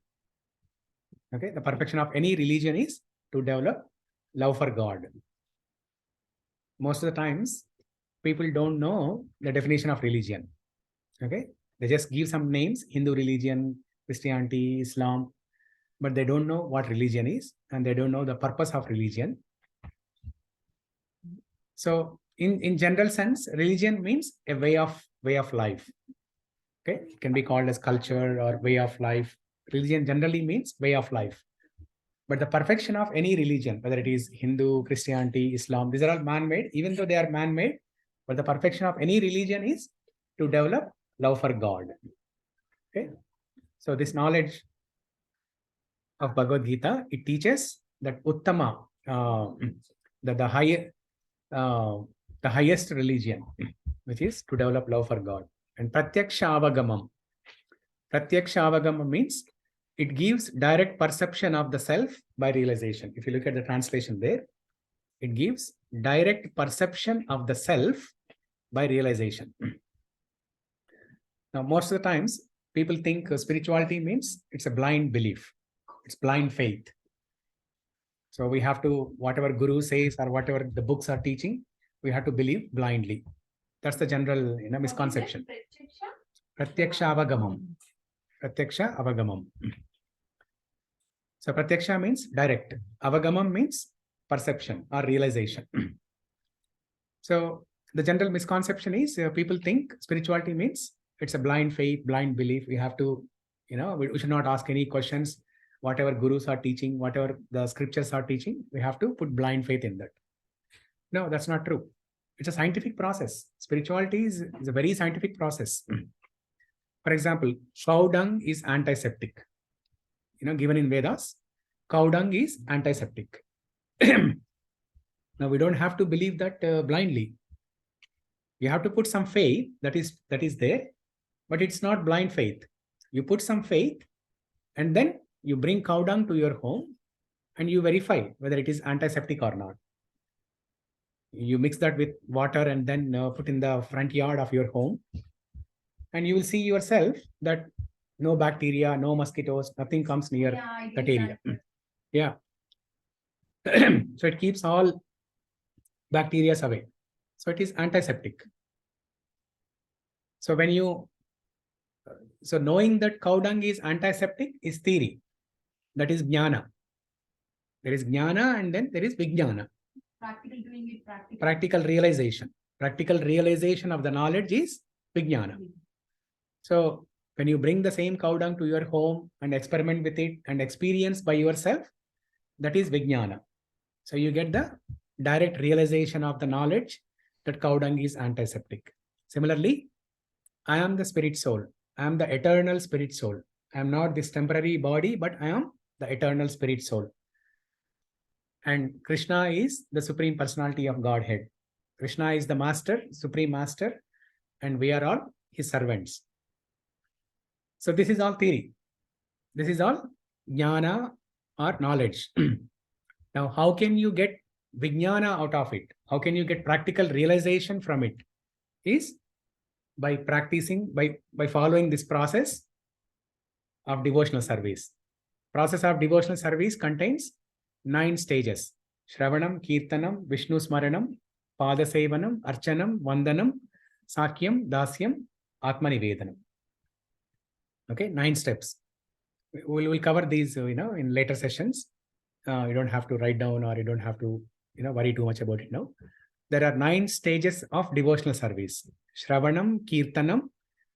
Okay, the perfection of any religion is to develop love for God. Most of the times, people don't know the definition of religion. Okay, they just give some names: Hindu religion, Christianity, Islam, but they don't know what religion is, and they don't know the purpose of religion. So, in general sense, religion means a way of life. Okay, it can be called as culture or way of life. Religion generally means way of life. But the perfection of any religion, whether it is Hindu, Christianity, Islam, these are all man-made, even though they are man-made, but the perfection of any religion is to develop love for God. Okay, so this knowledge of Bhagavad Gita, it teaches that Uttama, the highest religion, which is to develop love for God. And Pratyaksha Avagamam. Pratyaksha Avagamam means it gives direct perception of the self by realization. If you look at the translation there, it gives direct perception of the self by realization. Now, most of the times, people think spirituality means it's a blind belief. It's blind faith. So we have to, whatever Guru says or whatever the books are teaching, we have to believe blindly. That's the general misconception. Pratyaksha Avagamam. Pratyaksha Avagamam. So Pratyaksha means direct. Avagamam means perception or realization. So the general misconception is people think spirituality means it's a blind faith, blind belief. We have to, we should not ask any questions. Whatever gurus are teaching, whatever the scriptures are teaching, we have to put blind faith in that. No, that's not true. It's a scientific process. Spirituality is a very scientific process. For example, cow dung is antiseptic. Given in Vedas, cow dung is antiseptic. Now, we don't have to believe that blindly. You have to put some faith that is there, but it's not blind faith. You put some faith, and then you bring cow dung to your home, and you verify whether it is antiseptic or not. You mix that with water and then put in the front yard of your home, and you will see yourself that no bacteria, no mosquitoes, nothing comes near that area. Yeah. So it keeps all bacteria away. So it is antiseptic. So knowing that cow dung is antiseptic is theory. That is jnana. There is jnana and then there is vijnana. Practical doing it, practical. Practical realization. Practical realization of the knowledge is vijnana. So when you bring the same cow dung to your home and experiment with it and experience by yourself, that is vijnana. So you get the direct realization of the knowledge that cow dung is antiseptic. Similarly, I am the spirit soul. I am the eternal spirit soul. I am not this temporary body, but I am the eternal spirit soul. And Krishna is the Supreme Personality of Godhead. Krishna is the Master, Supreme Master, and we are all his servants. So this is all theory. This is all jnana or knowledge. Now, how can you get vijnana out of it? How can you get practical realization from it? Is by practicing, by following this process of devotional service. Process of devotional service contains 9 stages. Shravanam, Kirtanam, Vishnu Smaranam, Padasevanam, Archanam, Vandanam, Sakyam, Dasyam, Atmanivedanam. Okay, 9 steps. We'll cover these, in later sessions. You don't have to write down or you don't have to, worry too much about it now. There are 9 stages of devotional service. Shravanam, Kirtanam,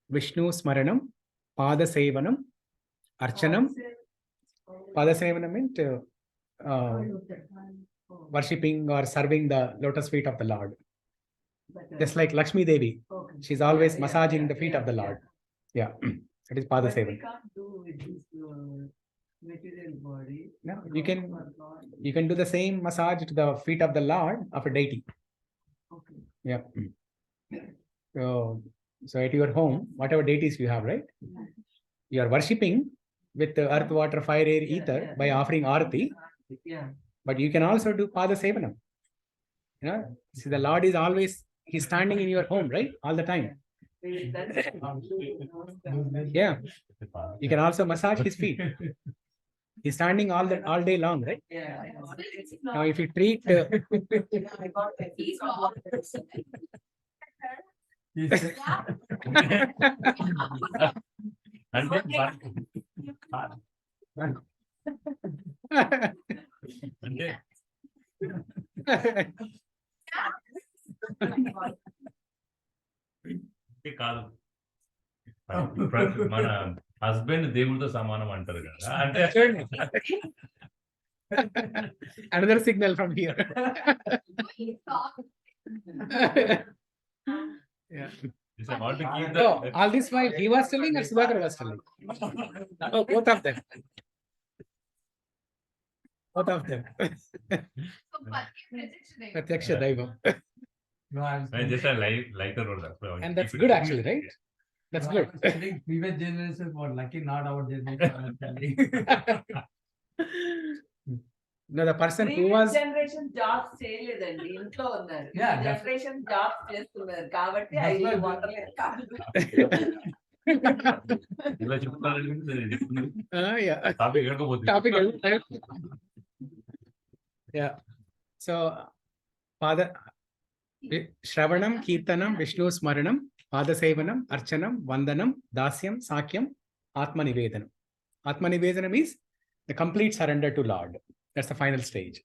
Vishnu Smaranam, Padasevanam, Archanam. Padasevanam means worshipping or serving the lotus feet of the Lord. Just like Lakshmi Devi. She's always massaging the feet of the Lord. Yeah, that is Padasevanam. Material body. No, you can do the same massage to the feet of the Lord of a deity. Okay. Yeah. So at your home, whatever deities you have, right? You are worshipping with earth, water, fire, air, ether by offering arati. Yeah. But you can also do pada sevanam. You know, see, the Lord is always, he's standing in your home, right? All the time. Yeah. You can also massage his feet. He's standing all day long, right? Yeah. Now, if you treat కాదు మన husband దేవుడితో సమానం అంటారు కదా అంటే another signal from here. Yeah. So, all this while he was telling or Sudhakar was telling? Oh, both of them. Both of them. Pratyaksha Daivam. No, I just like the road. And that's good actually, right? That's good. I think previous generations were lucky, not our generation. No, the person who was generation jobs చేయలేదండి, ఇంట్లో ఉన్నారు. Yeah, generation jobs చేస్తున్నారు కాబట్టి That's ఐదు why- వందలేదు కాదు. ఇలా చెప్తున్నారు yeah. Topic ఎక్కడిపోతుంది Topic. Yeah. So, Father, Shravanam, Kirtanam, Vishnu Smaranam, Pada Sevanam, Archanam, Vandanam, Dasyam, Sakyam, Atma Nivedanam. Atma Nivedanam is the complete surrender to Lord. That's the final stage.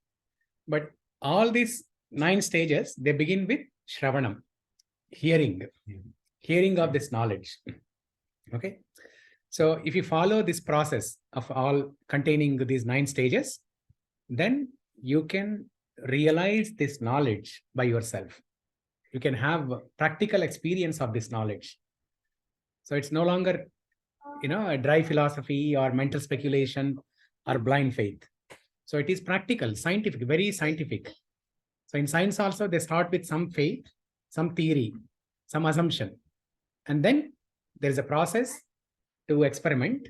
But all these 9 stages, they begin with Shravanam, hearing of this knowledge. Okay. So if you follow this process of all containing these 9 stages, then you can realize this knowledge by yourself. You can have practical experience of this knowledge. So it's no longer, a dry philosophy or mental speculation or blind faith. So it is practical, scientific, very scientific. So in science also, they start with some faith, some theory, some assumption. And then there is a process to experiment.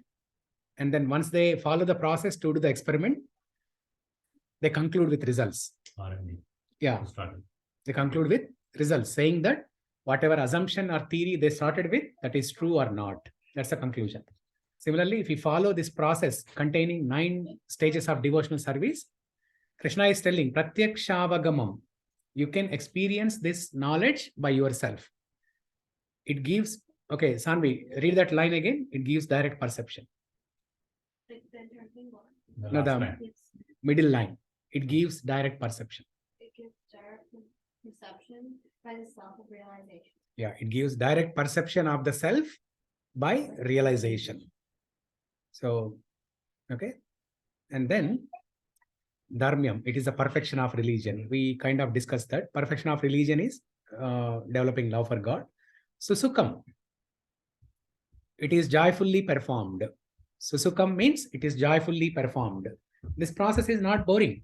And then once they follow the process to do the experiment, they conclude with results. Yeah. They conclude with results, saying that whatever assumption or theory they started with, that is true or not. That's the conclusion. Similarly, if you follow this process containing 9 stages of devotional service, Krishna is telling Pratyakshaavagamam. You can experience this knowledge by yourself. It gives, okay, Sanvi, read that line again. It gives direct perception. No, the middle line. It gives direct perception. It gives direct perception by the self of realization. Yeah, it gives direct perception of the self by realization. So, okay. And then Dharmyam, it is the perfection of religion. We kind of discussed that. Perfection of religion is developing love for God. Susukham, it is joyfully performed. Susukham means it is joyfully performed. This process is not boring.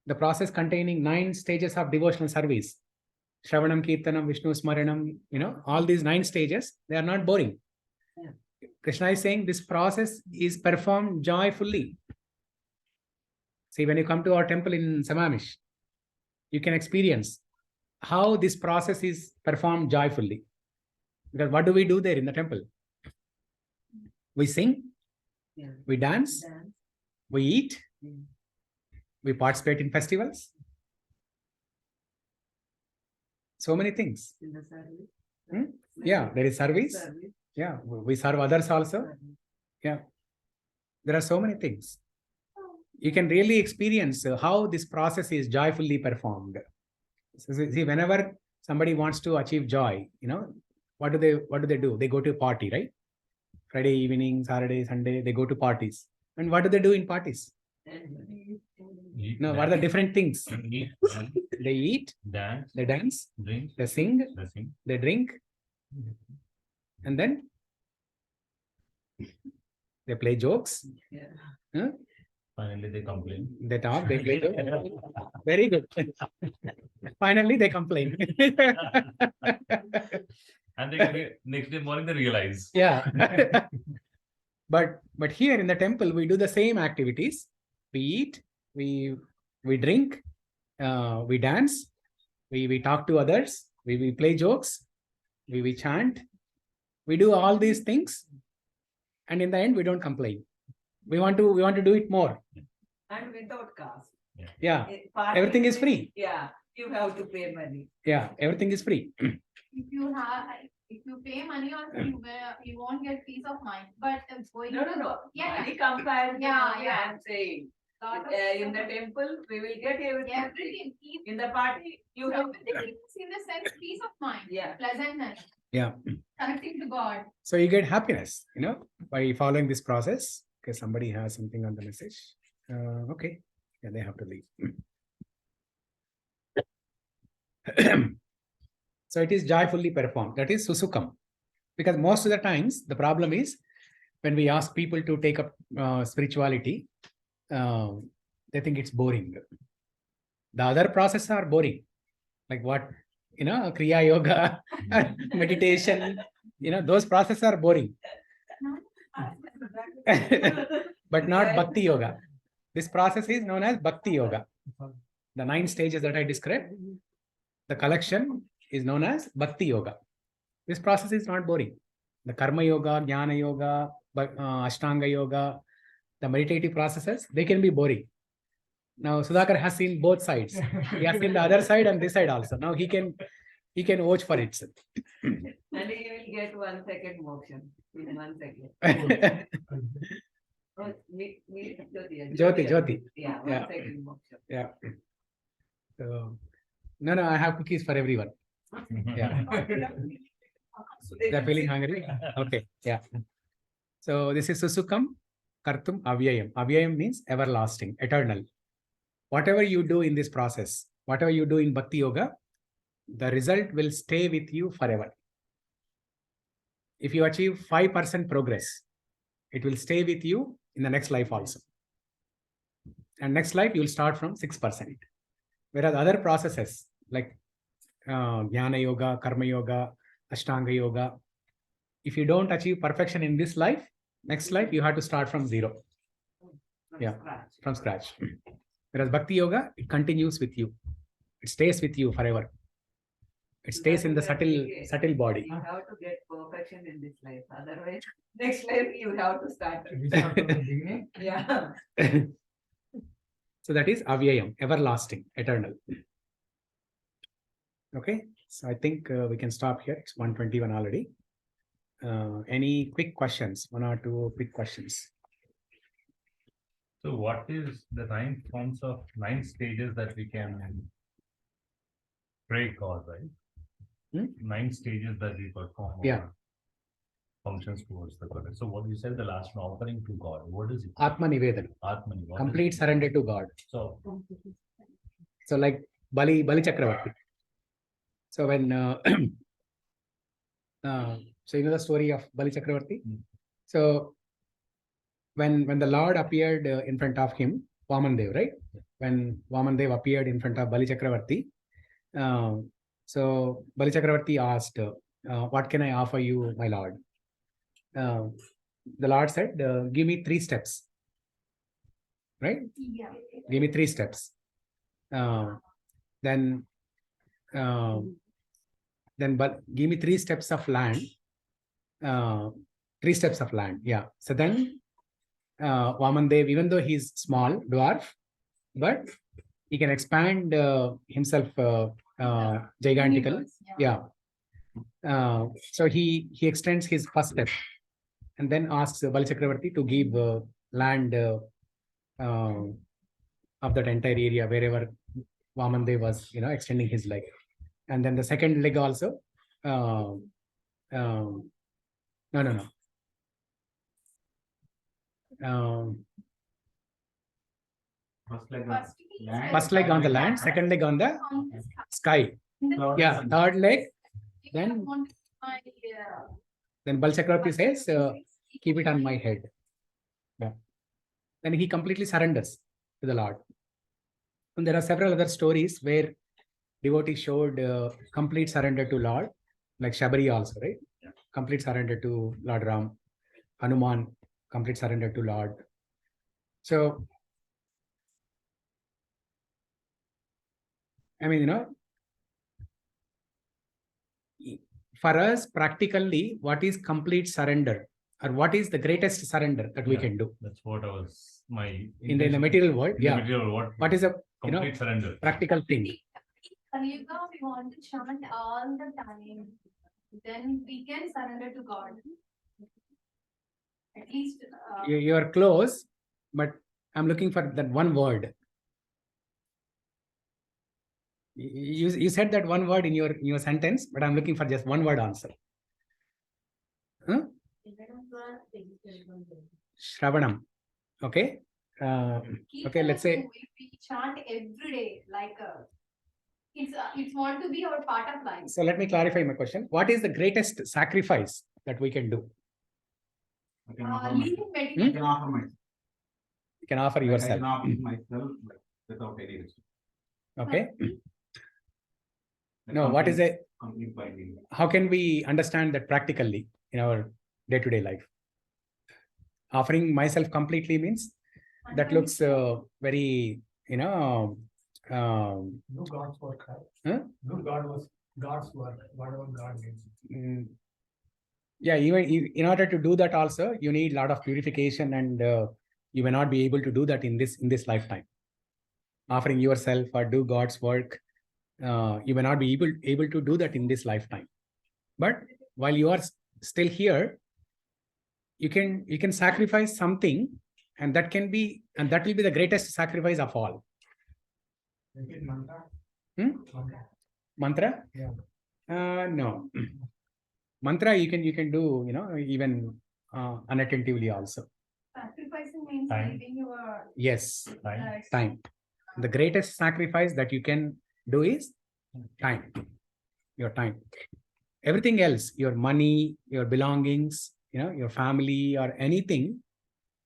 The process containing 9 stages of devotional service, Shravanam, Kirtanam, Vishnu Smaranam, all these 9 stages, they are not boring. Yeah. Krishna is saying this process is performed joyfully. See, when you come to our temple in Samamish, you can experience how this process is performed joyfully. Because what do we do there in the temple? We sing, Yeah. we dance, we eat, we participate in festivals. So many things. In the service. Yeah, there is service. Yeah, we serve others also. Yeah, there are so many things. You can really experience how this process is joyfully performed. So, see, whenever somebody wants to achieve joy, what do they do? They go to a party, right? Friday evening, Saturday, Sunday, they go to parties. And what do they do in parties? No, what are the different things? They eat, they dance, drink, they sing, they drink, and then they play jokes. Yeah. Huh? finally they complain. They talk, they play jokes. Very good. Finally, they complain. And they next day morning they realize. Yeah. But here in the temple, we do the same activities. We eat, we drink, we dance, we talk to others, we play jokes, we chant, we do all these things, and in the end, we don't complain. We want to do it more. And without cost. Yeah, Party everything is free. Yeah, you have to pay money. Yeah, everything is free. If you pay money also, you won't get peace of mind. But going No. Yeah. Money comparison. Yeah. I'm saying. Lot of In the temple, we will get everything. everything. In the party, you have. Everything is in the sense peace of mind. Yeah. Pleasantness. Yeah. Connecting to God. So you get happiness, by following this process. Okay, somebody has something on the message. Okay, yeah, they have to leave. So it is joyfully performed. That is susukam. Because most of the times, the problem is when we ask people to take up spirituality, they think it's boring. The other processes are boring. Like what, Kriya Yoga, meditation, those processes are boring. But not Bhakti Yoga. This process is known as Bhakti Yoga. The 9 stages that I described, the collection is known as Bhakti Yoga. This process is not boring. The Karma Yoga, Jnana Yoga, Ashtanga Yoga, the meditative processes, they can be boring. Now, Sudhakar has seen both sides. He has seen the other side and this side also. Now he can watch for it. And he will get 1 second motion in 1 second. Jyoti. Yeah, 1 second motion. Yeah. So, no, I have cookies for everyone. Yeah. They're feeling hungry? Okay, yeah. So this is Susukam Kartum Avyayam. Avyayam means everlasting, eternal. Whatever you do in this process, whatever you do in Bhakti Yoga, the result will stay with you forever. If you achieve 5% progress, it will stay with you in the next life also. And next life, you will start from 6%. Whereas other processes like Jnana Yoga, Karma Yoga, Ashtanga Yoga, if you don't achieve perfection in this life, next life, you have to start from 0. From scratch. Whereas Bhakti Yoga, it continues with you. It stays with you forever. It stays in the subtle body. You have to get perfection in this life. Otherwise, next life you have to start. Yeah. So that is Avyayam, everlasting, eternal. Okay, so I think we can stop here. It's 1:21 already. Any quick questions? 1 or 2 quick questions. So what is the 9 forms of 9 stages that we can pray God, right? 9 stages that we perform. Yeah. Functions towards the God. So what you said, the last one, offering to God. What is it? Atma Nivedana. Complete surrender to God. So like Bali Chakravarti. So when so you know the story of Bali Chakravarti. So when the Lord appeared in front of him, Vamandev, right? When Vamandev appeared in front of Bali Chakravarti, so Bali Chakravarti asked, "What can I offer you, my Lord?" The Lord said, "Give me 3 steps." Right? Yeah. Give me 3 steps. Then give me 3 steps of land. 3 steps of land. Yeah. So then Vamandev, even though he's small, dwarf, but he can expand himself gigantical. Yeah. So he extends his first step and then asks Bali Chakravarti to give land of that entire area wherever Vamandev was, extending his leg. And then the second leg also. No. First leg on the land, second leg on the sky. Yeah, third leg. Then Bali Chakravarti says, "Keep it on my head." Yeah. Then he completely surrenders to the Lord. And there are several other stories where devotees showed complete surrender to Lord, like Shabari also, right? Complete surrender to Lord Ram. Hanuman complete surrender to Lord. So, I mean, for us, practically, what is complete surrender, or what is the greatest surrender that we can do? That's what I was in the material world. In the material world, What is a complete surrender? practical thing? Kaliyuga, we want to chant all the time. Then we can surrender to God. At least. You are close, but I'm looking for that one word. You said that one word in your sentence, but I'm looking for just one word answer. Huh? Shravanam. Okay. Okay. Let's say. We chant every day, like it's want to be our part of life. So let me clarify my question. What is the greatest sacrifice that we can do? I can offer Leaving myself. meditation. I can offer myself. You can offer Like, yourself. I can offer myself without any restriction. Okay. Like No, what is it? complete by me. How can we understand that practically in our day-to-day life? Offering myself completely means that looks very, Do God's work. Huh? Do God's work, whatever God needs. Yeah, even in order to do that also, you need a lot of purification, and you may not be able to do that in this lifetime. Offering yourself or do God's work, you may not be able to do that in this lifetime. But while you are still here, you can sacrifice something, and that will be the greatest sacrifice of all. Make it mantra. Mantra? Yeah. No. Mantra you can do, even unattentively also. Sacrificing means Time. leaving your Yes, Time. time. The greatest sacrifice that you can do is time. Your time. Everything else, your money, your belongings, your family or anything,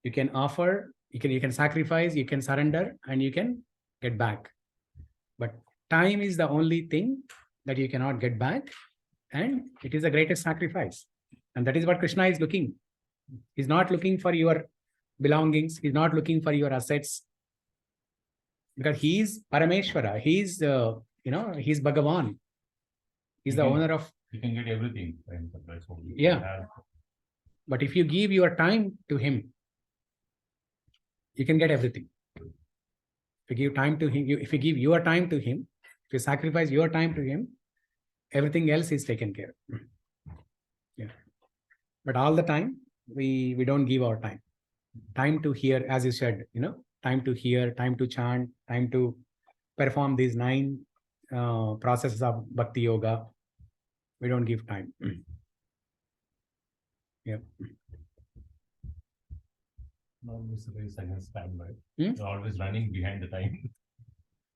you can offer, you can sacrifice, you can surrender, and you can get back. But time is the only thing that you cannot get back, and it is the greatest sacrifice. And that is what Krishna is looking. He's not looking for your belongings. He's not looking for your assets. Because he is Parameshwara. He's he's Bhagavan. He's the owner of. You can get everything. Yeah. But if you give your time to him, you can get everything. If you give time to him, if you give your time to him, if you sacrifice your time to him, everything else is taken care of. Yeah. But all the time, we don't give our time. Time to hear, as you said, time to hear, time to chant, time to perform these 9 processes of Bhakti Yoga. We don't give time. Yeah. Always race against time, right? Hmm? You're always running behind the time.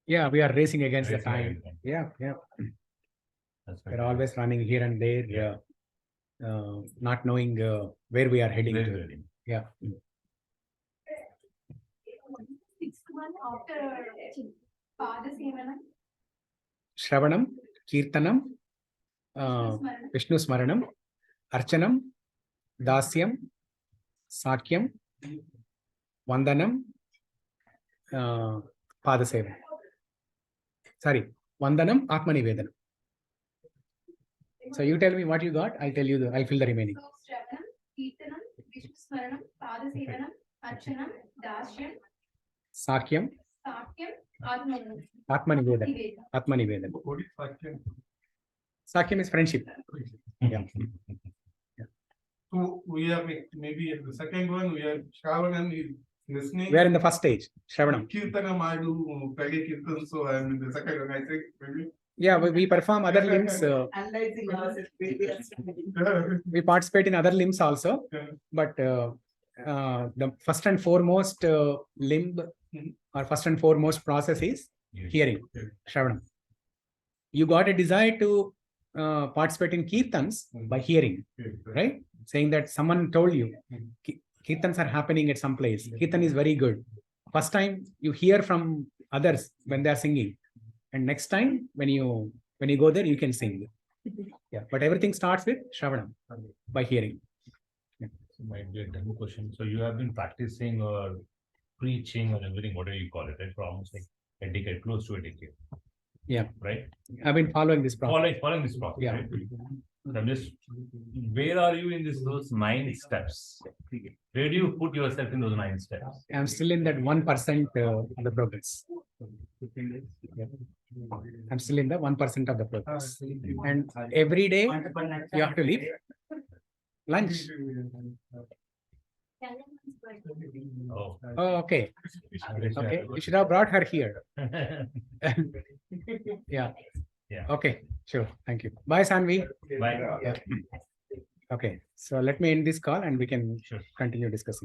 Yeah, we are racing against Racing the time. against time. Yeah. That's We're right. always running here and there, Yeah. not knowing where we are heading Very, to. very. Yeah. 6th one after Padasevanam. Shravanam, Kirtanam, Vishnu Smaranam, Archanam, Dasyam, Sakyam, Vandanam, Padasevanam. Sorry, Vandanam, Atmanivedanam. So you tell me what you got, I'll fill the remaining. So Shravanam, Kirtanam, Vishnu Smaranam, Padasevanam, Archanam, Dasyam, Sakyam, Sakyam, Atmanivedanam. Atmanivedanam. What is Sakyam? Sakyam is friendship. Yeah. So we are maybe at the second one, we are Shravanam is listening. We are in the first stage, Shravanam. Kirtana Madu, Pegi Kirtan, so I am in the second one, I think maybe. Yeah, we perform other limbs. Analyzing ourselves, We participate in other limbs also, but the first and foremost limb or first and foremost process is hearing, Shravanam. You got a desire to participate in kirtans by hearing, right? Saying that someone told you kirtans are happening at some place. Kirtan is very good. First time you hear from others when they are singing, and next time when you go there, you can sing. Yeah, but everything starts with Shravanam, by hearing. So Might be a dumb question. So you have been practicing or preaching or everything, whatever you call it, right? For almost like a decade, close to a decade. Yeah. Right? I've been following this process. Following this process. Yeah. Right? So I'm just, where are you in those 9 steps? Where do you put yourself in those 9 steps? I'm still in that 1% of the progress. Yeah. I'm still in the 1% of the progress. And every day you have to leave lunch. Oh. Oh, okay. Okay. You should have brought her here. Yeah. Yeah. Okay. Sure. Thank you. Bye, Sanvi. Bye. Okay. So let me end this call and we can continue discussing.